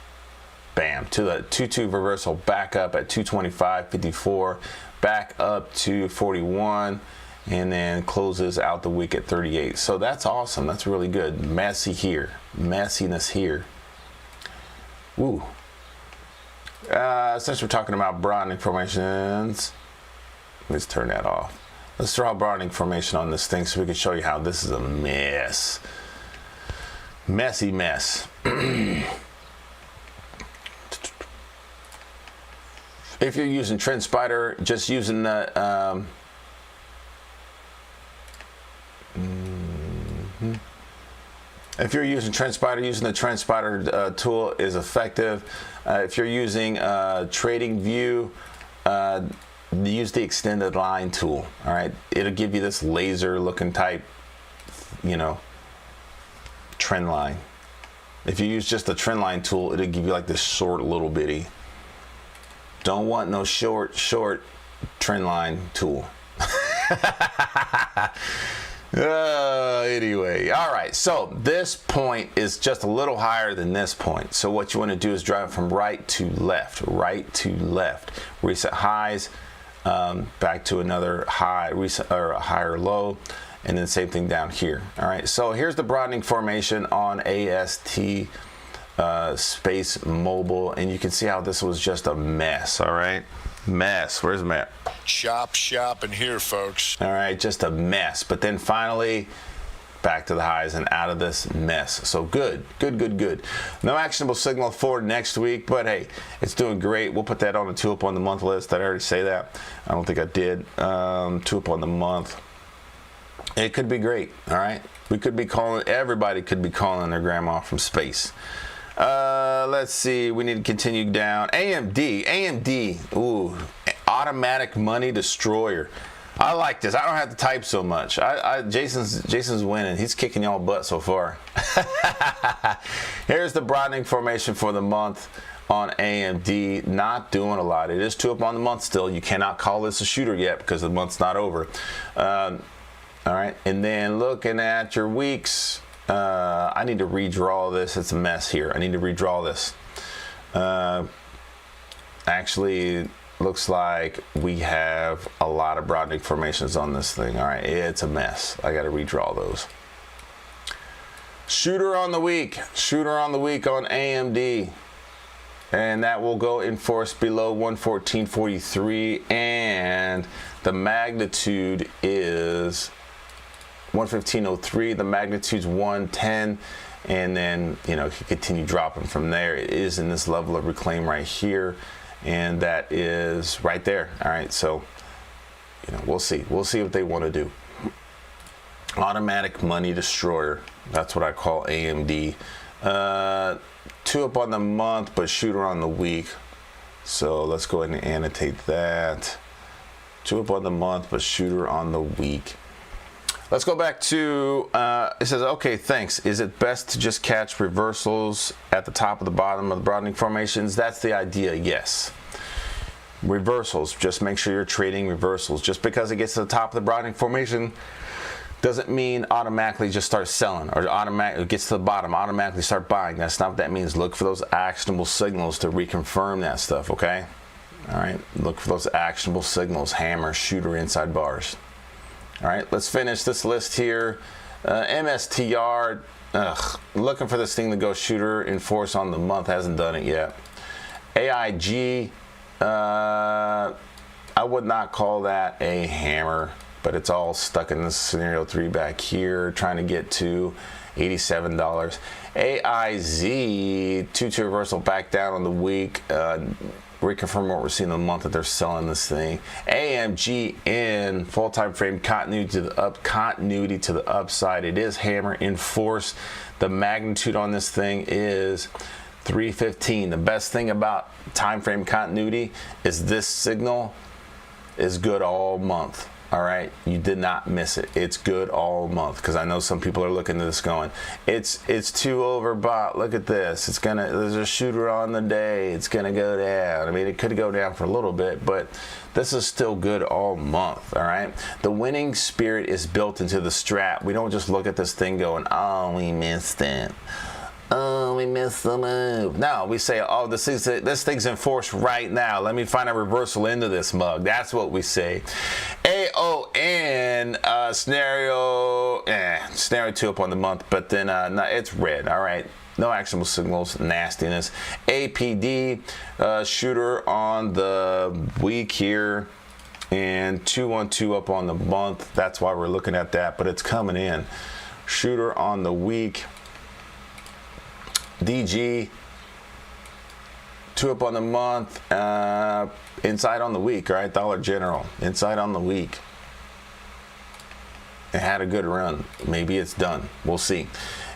Bam, to the 2-2 reversal, back up at 225.54, back up to 41, and then closes out the week at 38. So that's awesome. That's really good. Messiness here. Woo. Since we're talking about broadening formations, let's turn that off. Let's draw broadening formation on this thing so we can show you how this is a mess. Messy mess. If you're using TrendSpider, just using the if you're using TrendSpider, using the TrendSpider tool is effective. If you're using TradingView, use the extended line tool. All right, it'll give you this laser looking type, trend line. If you use just the trend line tool, it'll give you like this short little bitty. Don't want no short trend line tool. Anyway, all right, so this point is just a little higher than this point. So what you want to do is drive from right to left, reset highs, back to another high, reset or a higher low, and then same thing down here. All right, so here's the broadening formation on AST Space Mobile, and you can see how this was just a mess. All right, mess. Where's Matt? Shop in here, folks. All right, just a mess. But then finally back to the highs and out of this mess. So good. No actionable signal for next week, but hey, it's doing great. We'll put that on the 2 up on the month list. Did I already say that? I don't think I did. 2 up on the month. It could be great. All right, we could be calling, everybody could be calling their grandma from space. Let's see, we need to continue down. AMD, ooh, automatic money destroyer. I like this. I don't have to type so much. Jason's winning. He's kicking y'all butt so far. Here's the broadening formation for the month on AMD. Not doing a lot. It is 2 up on the month still. You cannot call this a shooter yet because the month's not over. All right, and then looking at your weeks, I need to redraw this. It's a mess here. I need to redraw this. Actually, looks like we have a lot of broadening formations on this thing. All right, it's a mess. I got to redraw those. Shooter on the week on AMD, and that will go in force below 114.43, and the magnitude is 115.03. The magnitude's 110, and then you know, you continue dropping from there. It is in this level of reclaim right here, and that is right there. All right, so you know, we'll see what they want to do. Automatic money destroyer, that's what I call AMD. 2 up on the month, but shooter on the week. So let's go ahead and annotate that. 2 up on the month, but shooter on the week. Let's go back to, it says, okay, thanks. Is it best to just catch reversals at the top of the bottom of the broadening formations? That's the idea, yes. Reversals, just make sure you're trading reversals. Just because it gets to the top of the broadening formation doesn't mean automatically just start selling, or automatically gets to the bottom, automatically start buying. That's not what that means. Look for those actionable signals to reconfirm that stuff, okay? All right, look for those actionable signals, hammer, shooter, inside bars. All right, let's finish this list here. MSTR, looking for this thing to go shooter in force on the month, hasn't done it yet. AIG, I would not call that a hammer, but it's all stuck in this scenario 3 back here, trying to get to $87. AIZ, 2-2 reversal back down on the week. Reconfirm what we're seeing in the month that they're selling this thing. AMG in full time frame continuity to the upside. It is hammer in force. The magnitude on this thing is 315. The best thing about time frame continuity is this signal is good all month. All right, you did not miss it. It's good all month, because I know some people are looking at this going, it's too overbought. Look at this. There's a shooter on the day. It's gonna go down. I mean, it could go down for a little bit, but this is still good all month. All right, the winning spirit is built into the strat. We don't just look at this thing going, oh, we missed it. Oh, we missed the move. No, we say, oh, this thing's in force right now. Let me find a reversal into this mug. That's what we say. AON scenario 2 up on the month, but then no, it's red. All right, no actionable signals, nastiness. APD shooter on the week here, and 212 up on the month. That's why we're looking at that, but it's coming in. Shooter on the week. DG 2 up on the month, inside on the week. All right, Dollar General inside on the week. It had a good run. Maybe it's done. We'll see.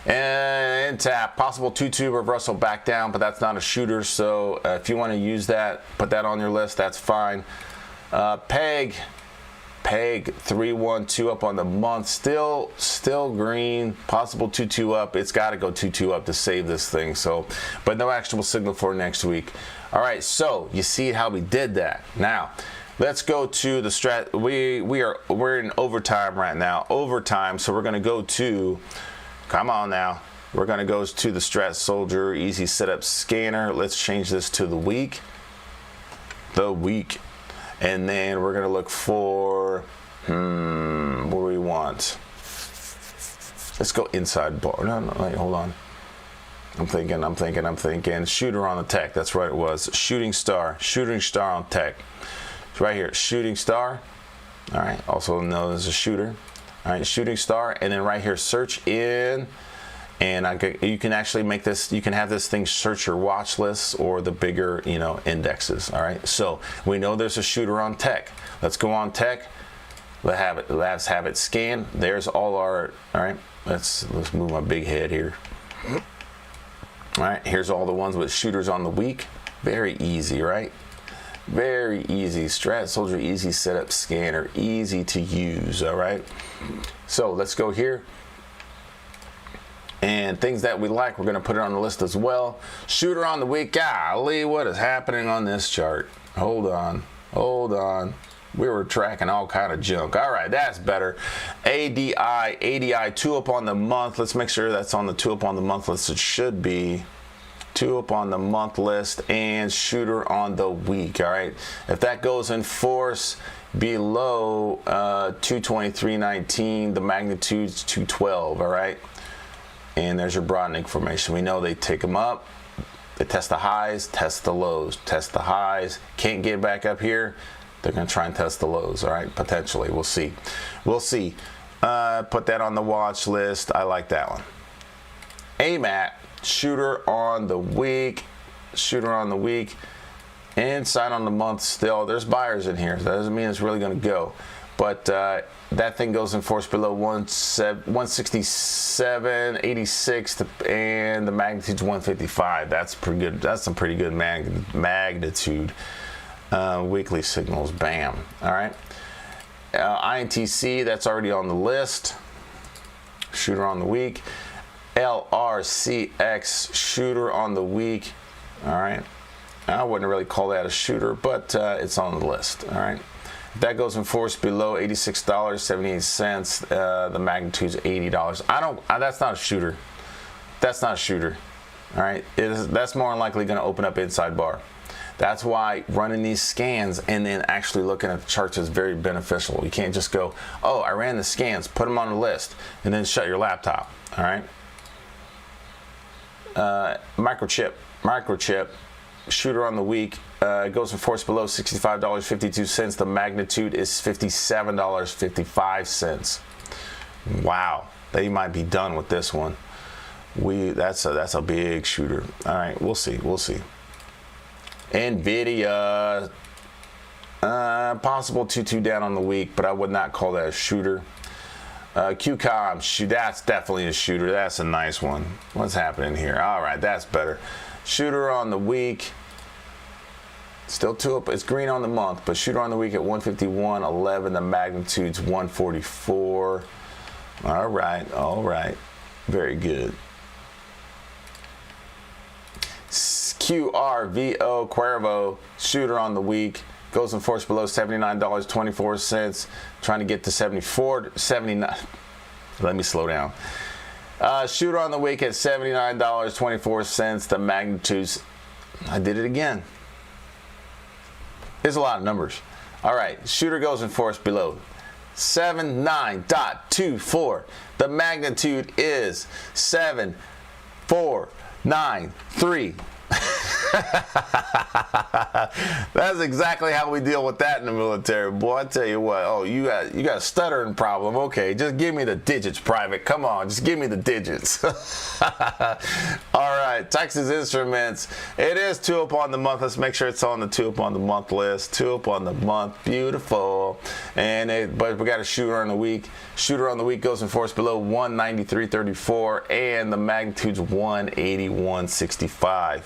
And tap possible 2-2 reversal back down, but that's not a shooter. So if you want to use that, put that on your list. That's fine. PEG 312 up on the month, still green, possible 2-2 up. It's got to go 2-2 up to save this thing. So, but no actionable signal for next week. All right, so you see how we did that. Now let's go to the Strat. We're in overtime right now. Overtime, so we're gonna go to, come on now. We're gonna go to the Strat Soldier Easy Setup Scanner. Let's change this to the week. The week. And then we're gonna look for, what do we want? Let's go inside bar. No, wait, hold on. I'm thinking. Shooter on the tech. That's right, it was. Shooting star on tech. It's right here, shooting star. All right, also known as a shooter. All right, shooting star, and then right here, search in. And you can actually make this, you can have this thing search your watch lists or the bigger, indexes. All right, so we know there's a shooter on tech. Let's go on tech. Let's have it scan. There's all our, all right, let's move my big head here. All right, here's all the ones with shooters on the week. Very easy, right? Very easy. Strat Soldier Easy Setup Scanner, easy to use, all right? So let's go here. And things that we like, we're gonna put it on the list as well. Shooter on the week, golly, what is happening on this chart? Hold on. We were tracking all kind of junk. All right, that's better. ADI, 2 up on the month. Let's make sure that's on the 2 up on the month list. It should be 2 up on the month list and shooter on the week, all right? If that goes in force below 223.19, the magnitude's 212, all right? And there's your broadening formation. We know they take them up, they test the highs, test the lows, test the highs. Can't get back up here. They're going to try and test the lows, all right? Potentially, we'll see. Put that on the watch list. I like that one. AMAT, shooter on the week. Inside on the month still. There's buyers in here. That doesn't mean it's really going to go. But that thing goes in force below 167.86 and the magnitude's 155. That's pretty good. That's some pretty good magnitude. Weekly signals, bam. All right. INTC, that's already on the list. Shooter on the week. LRCX, shooter on the week. All right. I wouldn't really call that a shooter, but it's on the list. All right. If that goes in force below $86.78, the magnitude's $80. That's not a shooter. That's not a shooter. All right. That's more than likely going to open up inside bar. That's why running these scans and then actually looking at the charts is very beneficial. You can't just go, oh, I ran the scans, put them on the list, and then shut your laptop. All right. Microchip, shooter on the week, goes in force below $65.52. The magnitude is $57.55. Wow, they might be done with this one. That's a big shooter. All right, we'll see. NVIDIA, possible 2-2 down on the week, but I would not call that a shooter. QCOM, that's definitely a shooter. That's a nice one. What's happening here? All right, that's better. Shooter on the week, still 2 up. It's green on the month, but shooter on the week at 151.11. The magnitude's 144. All right. Very good. QRVO, Cuervo, shooter on the week, goes in force below $79.24, trying to get to 79. Let me slow down. Shooter on the week at $79.24. The magnitudes, I did it again. There's a lot of numbers. All right, shooter goes in force below 79.24. The magnitude is 7493. That's exactly how we deal with that in the military, boy. I tell you what. Oh, you got a stuttering problem. Okay, just give me the digits, Private. Come on, just give me the digits. All right, Texas Instruments. It is 2 up on the month. Let's make sure it's on the 2 up on the month list. 2 up on the month, beautiful. But we got a shooter on the week. Shooter on the week goes in force below 193.34, and the magnitude's 181.65.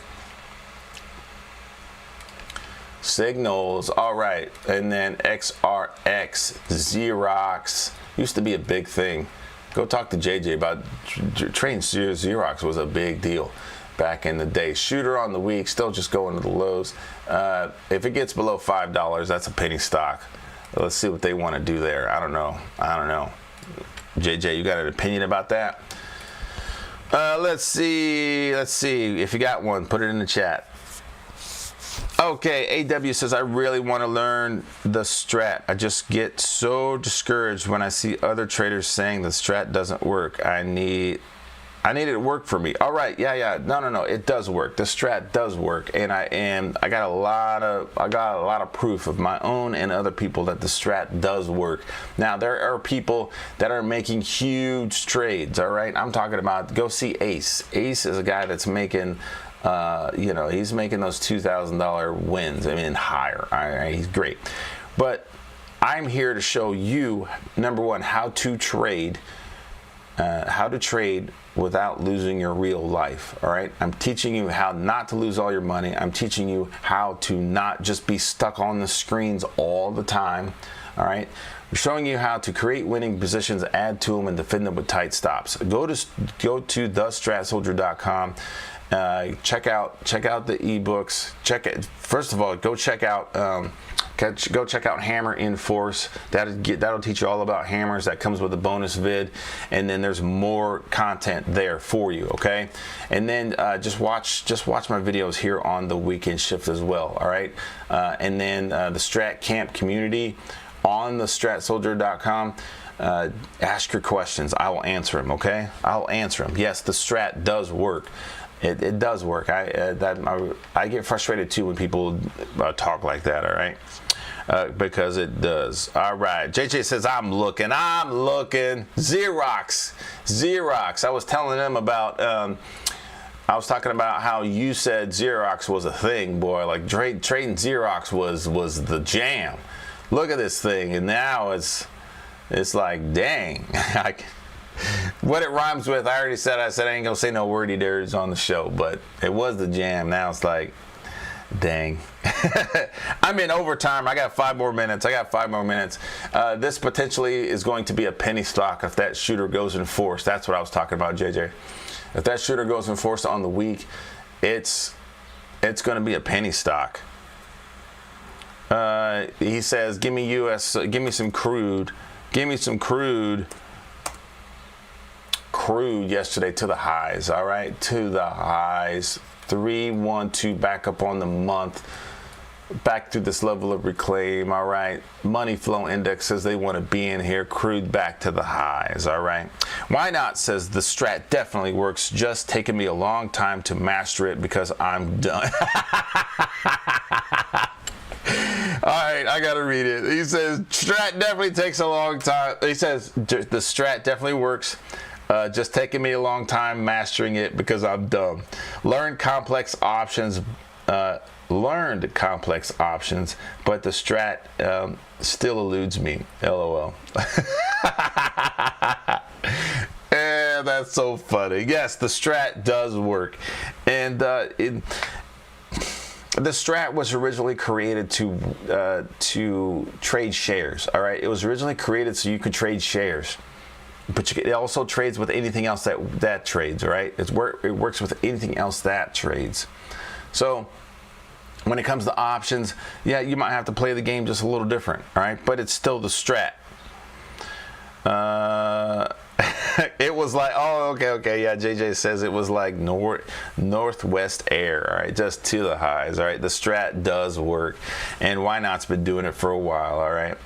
Signals, all right, and then XRX, Xerox, used to be a big thing. Go talk to JJ about Xerox was a big deal. back in the day. Shooter on the week, still just going to the lows. If it gets below $5, that's a penny stock. Let's see what they want to do there. I don't know. JJ, you got an opinion about that? Let's see if you got one, put it in the chat. Okay, AW says, I really want to learn the Strat. I just get so discouraged when I see other traders saying the Strat doesn't work. I need it to work for me. All right, yeah. No, it does work. The Strat does work, and I got a lot of proof of my own and other people that the Strat does work. Now there are people that are making huge trades. All right, I'm talking about, go see Ace. Ace is a guy that's making, he's making those $2,000 wins. I mean, higher. All right, he's great, but I'm here to show you, number one, how to trade without losing your real life. All right, I'm teaching you how not to lose all your money. I'm teaching you how to not just be stuck on the screens all the time. All right, I'm showing you how to create winning positions, add to them, and defend them with tight stops. Go to thestratsoldier.com. Check out the ebooks. First of all, go check out Hammer in Force. That'll teach you all about hammers. That comes with a bonus vid, and then there's more content there for you. Okay, and then just watch my videos here on the Weekend Shift as well. All right, and then the Strat Camp community on the stratsoldier.com. Ask your questions. I will answer them. Okay, I'll answer them. Yes, the Strat does work. It does work. I get frustrated too when people talk like that. All right, because it does. All right. JJ says I'm looking. Xerox. I was telling them about. I was talking about how you said Xerox was a thing, boy. Like trading Xerox was the jam. Look at this thing, and now it's like, dang. What it rhymes with, I already said. I ain't gonna say no wordy dirts on the show, but it was the jam. Now it's like, dang. I'm in overtime. I got 5 more minutes. This potentially is going to be a penny stock if that shooter goes in force. That's what I was talking about, JJ. If that shooter goes in force on the week, it's going to be a penny stock. He says, give me some crude. Crude yesterday to the highs. All right, to the highs. 312 back up on the month, back to this level of reclaim. All right, money flow index says they want to be in here. Crude back to the highs. All right, why not says the Strat definitely works, just taking me a long time to master it because I'm done. All right, I gotta read it. He says Strat definitely takes a long time. He says the Strat definitely works, just taking me a long time mastering it because I'm dumb. Learned complex options, but the Strat still eludes me. LOL. Yeah, that's so funny. Yes, the Strat does work, and the Strat was originally created to trade shares. All right, it was originally created so you could trade shares. But it also trades with anything else that trades, right? It works with anything else that trades. So when it comes to options, yeah, you might have to play the game just a little different, all right? But it's still the Strat. It was like, oh, okay, yeah, JJ says it was like northwest air, all right, just to the highs, all right? The Strat does work, and why not's been doing it for a while, all right?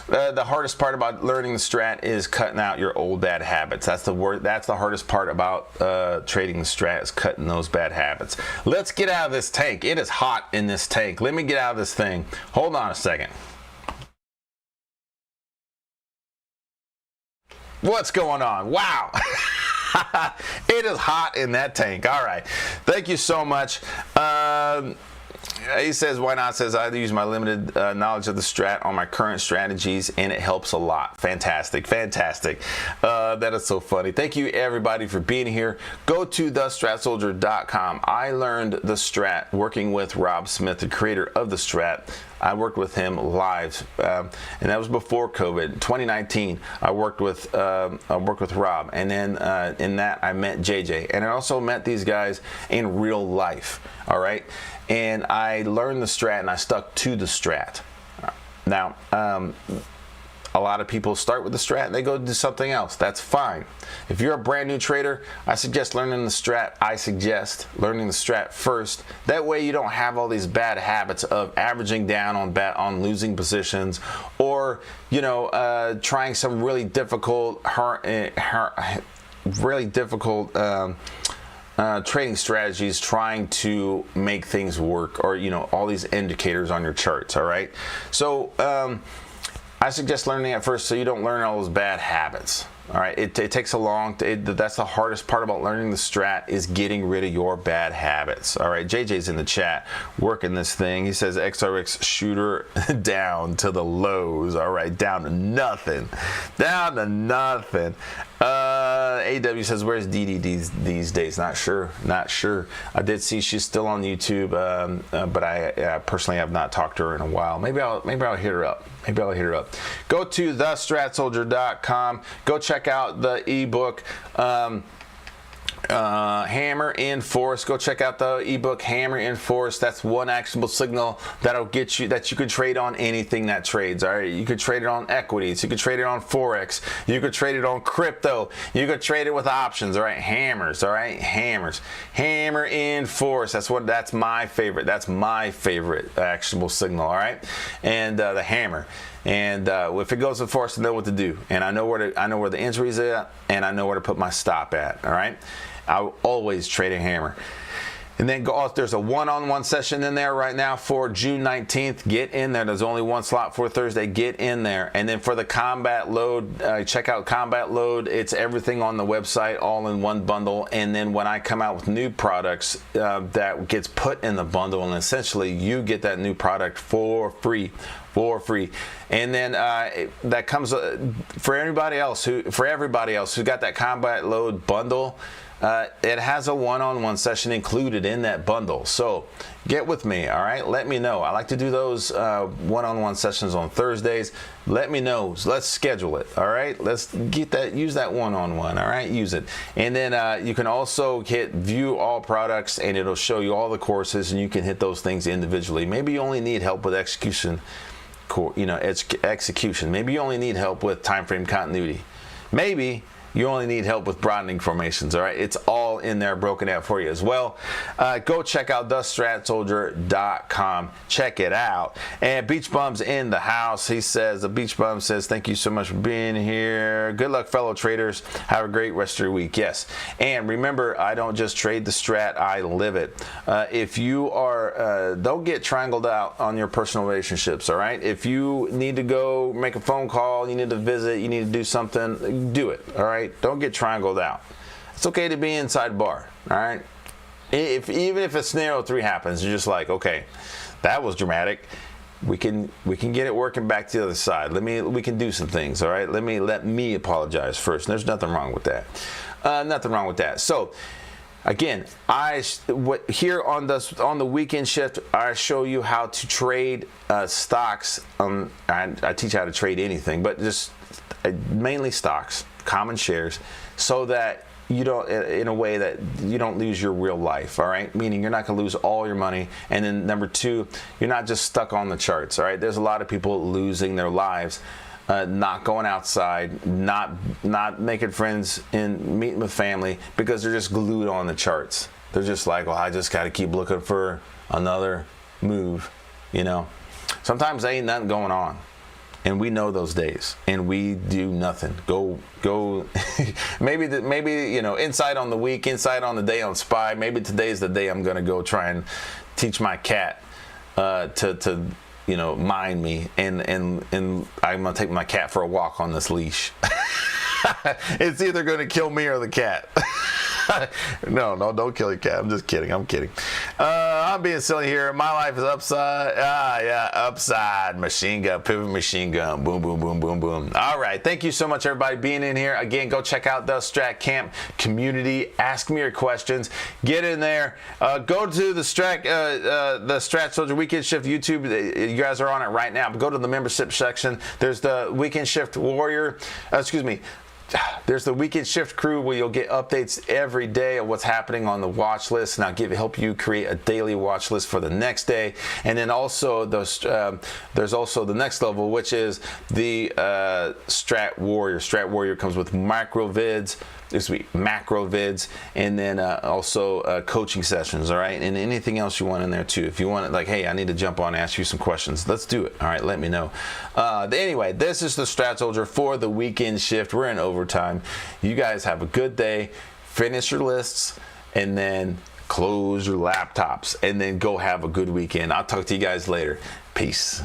The hardest part about learning the Strat is cutting out your old bad habits. That's the hardest part about trading the Strat, is cutting those bad habits. Let's get out of this tank. It is hot in this tank. Let me get out of this thing. Hold on a second. What's going on? Wow. It is hot in that tank. All right. Thank you so much. He says, why not? Says, I use my limited knowledge of the strat on my current strategies, and it helps a lot. Fantastic. That is so funny. Thank you, everybody, for being here. Go to thestratsoldier.com. I learned the strat working with Rob Smith, the creator of the strat. I worked with him live, and that was before COVID. 2019, I worked with Rob, and then in that I met JJ, and I also met these guys in real life. All right, and I learned the strat, and I stuck to the strat. Now, a lot of people start with the strat and they go do something else. That's fine. If you're a brand new trader, I suggest learning the strat. I suggest learning the strat first. That way you don't have all these bad habits of averaging down on losing positions, or trying some really difficult trading strategies, trying to make things work, or all these indicators on your charts. All right, so I suggest learning it first so you don't learn all those bad habits. All right, it takes a long. That's the hardest part about learning the strat, is getting rid of your bad habits. All right, JJ's in the chat working this thing. He says XRX shooter down to the lows. All right, down to nothing. AW says, where's Dee these days? Not sure. I did see she's still on YouTube, but I personally have not talked to her in a while. Maybe I'll hit her up. Go to thestratsoldier.com. Go check out the ebook. Hammer in Force. Go check out the ebook Hammer in Force. That's one actionable signal that'll get you, that you could trade on anything that trades. All right, you could trade it on equities, you could trade it on forex, you could trade it on crypto, you could trade it with options. All right, hammers. All right, hammers. Hammer in Force. That's my favorite actionable signal. All right, and the hammer. And if it goes in force, I know what to do, and I know where the entries at, and I know where to put my stop at. All right, I always trade a hammer. And then there's a one-on-one session in there right now for June 19th. Get in there. There's only one slot for Thursday. Get in there. And then for the combat load, check out combat load. It's everything on the website all in one bundle. And then when I come out with new products, that gets put in the bundle, and essentially you get that new product for free. And then that comes for everybody else who got that combat load bundle. It has a one-on-one session included in that bundle. So get with me, all right? Let me know. I like to do those one-on-one sessions on Thursdays. Let me know. Let's schedule it, all right? Let's use that one-on-one, all right? Use it. And then you can also hit view all products, and it'll show you all the courses, and you can hit those things individually. Maybe you only need help with execution. Maybe you only need help with time frame continuity. Maybe you only need help with broadening formations. All right, it's all in there, broken out for you as well. Go check out thestratsoldier.com. Check it out. And Beach Bum's in the house. He says, the Beach Bum says, thank you so much for being here. Good luck, fellow traders. Have a great rest of your week. Yes, and remember, I don't just trade the strat, I live it. If you are, don't get triangled out on your personal relationships. All right, if you need to go make a phone call, you need to visit, you need to do something, do it. All right. Don't get triangled out. It's okay to be inside bar. All right. Even if a scenario 3 happens, you're just like, okay, that was dramatic. We can get it working back to the other side. We can do some things. All right. Let me apologize first. There's nothing wrong with that. So again, here on the weekend shift, I show you how to trade stocks. I teach how to trade anything, but just mainly stocks, common shares, so that you don't, in a way that you don't lose your real life. All right, meaning you're not going to lose all your money. And then number 2, you're not just stuck on the charts. All right, there's a lot of people losing their lives, not going outside, not making friends and meeting with family because they're just glued on the charts. They're just like, well, I just got to keep looking for another move. Sometimes there ain't nothing going on. And we know those days, and we do nothing. Go. maybe insight on the week, insight on the day on SPY. Maybe today's the day I'm gonna go try and teach my cat to mind me, and I'm gonna take my cat for a walk on this leash. It's either gonna kill me or the cat. No, don't kill your cat. I'm just kidding. I'm kidding. I'm being silly here. My life is upside. Upside. Machine gun, pivot machine gun. Boom, boom, boom, boom, boom. All right. Thank you so much, everybody, being in here. Again, go check out the Strat Camp community. Ask me your questions. Get in there. Go to the Strat Soldier Weekend Shift YouTube. You guys are on it right now. But go to the membership section. There's the Weekend Shift Warrior. There's the Weekend Shift crew where you'll get updates every day of what's happening on the watch list, and I'll help you create a daily watch list for the next day. And then also there's also the next level, which is the Strat Warrior. Strat Warrior comes with macro vids, and then also coaching sessions. All right, and anything else you want in there too. If you want it, like, hey, I need to jump on and ask you some questions, let's do it. All right, let me know. Anyway, this is the Strat Soldier for the Weekend Shift. We're in overtime. You guys have a good day. Finish your lists, and then close your laptops, and then go have a good weekend. I'll talk to you guys later. Peace.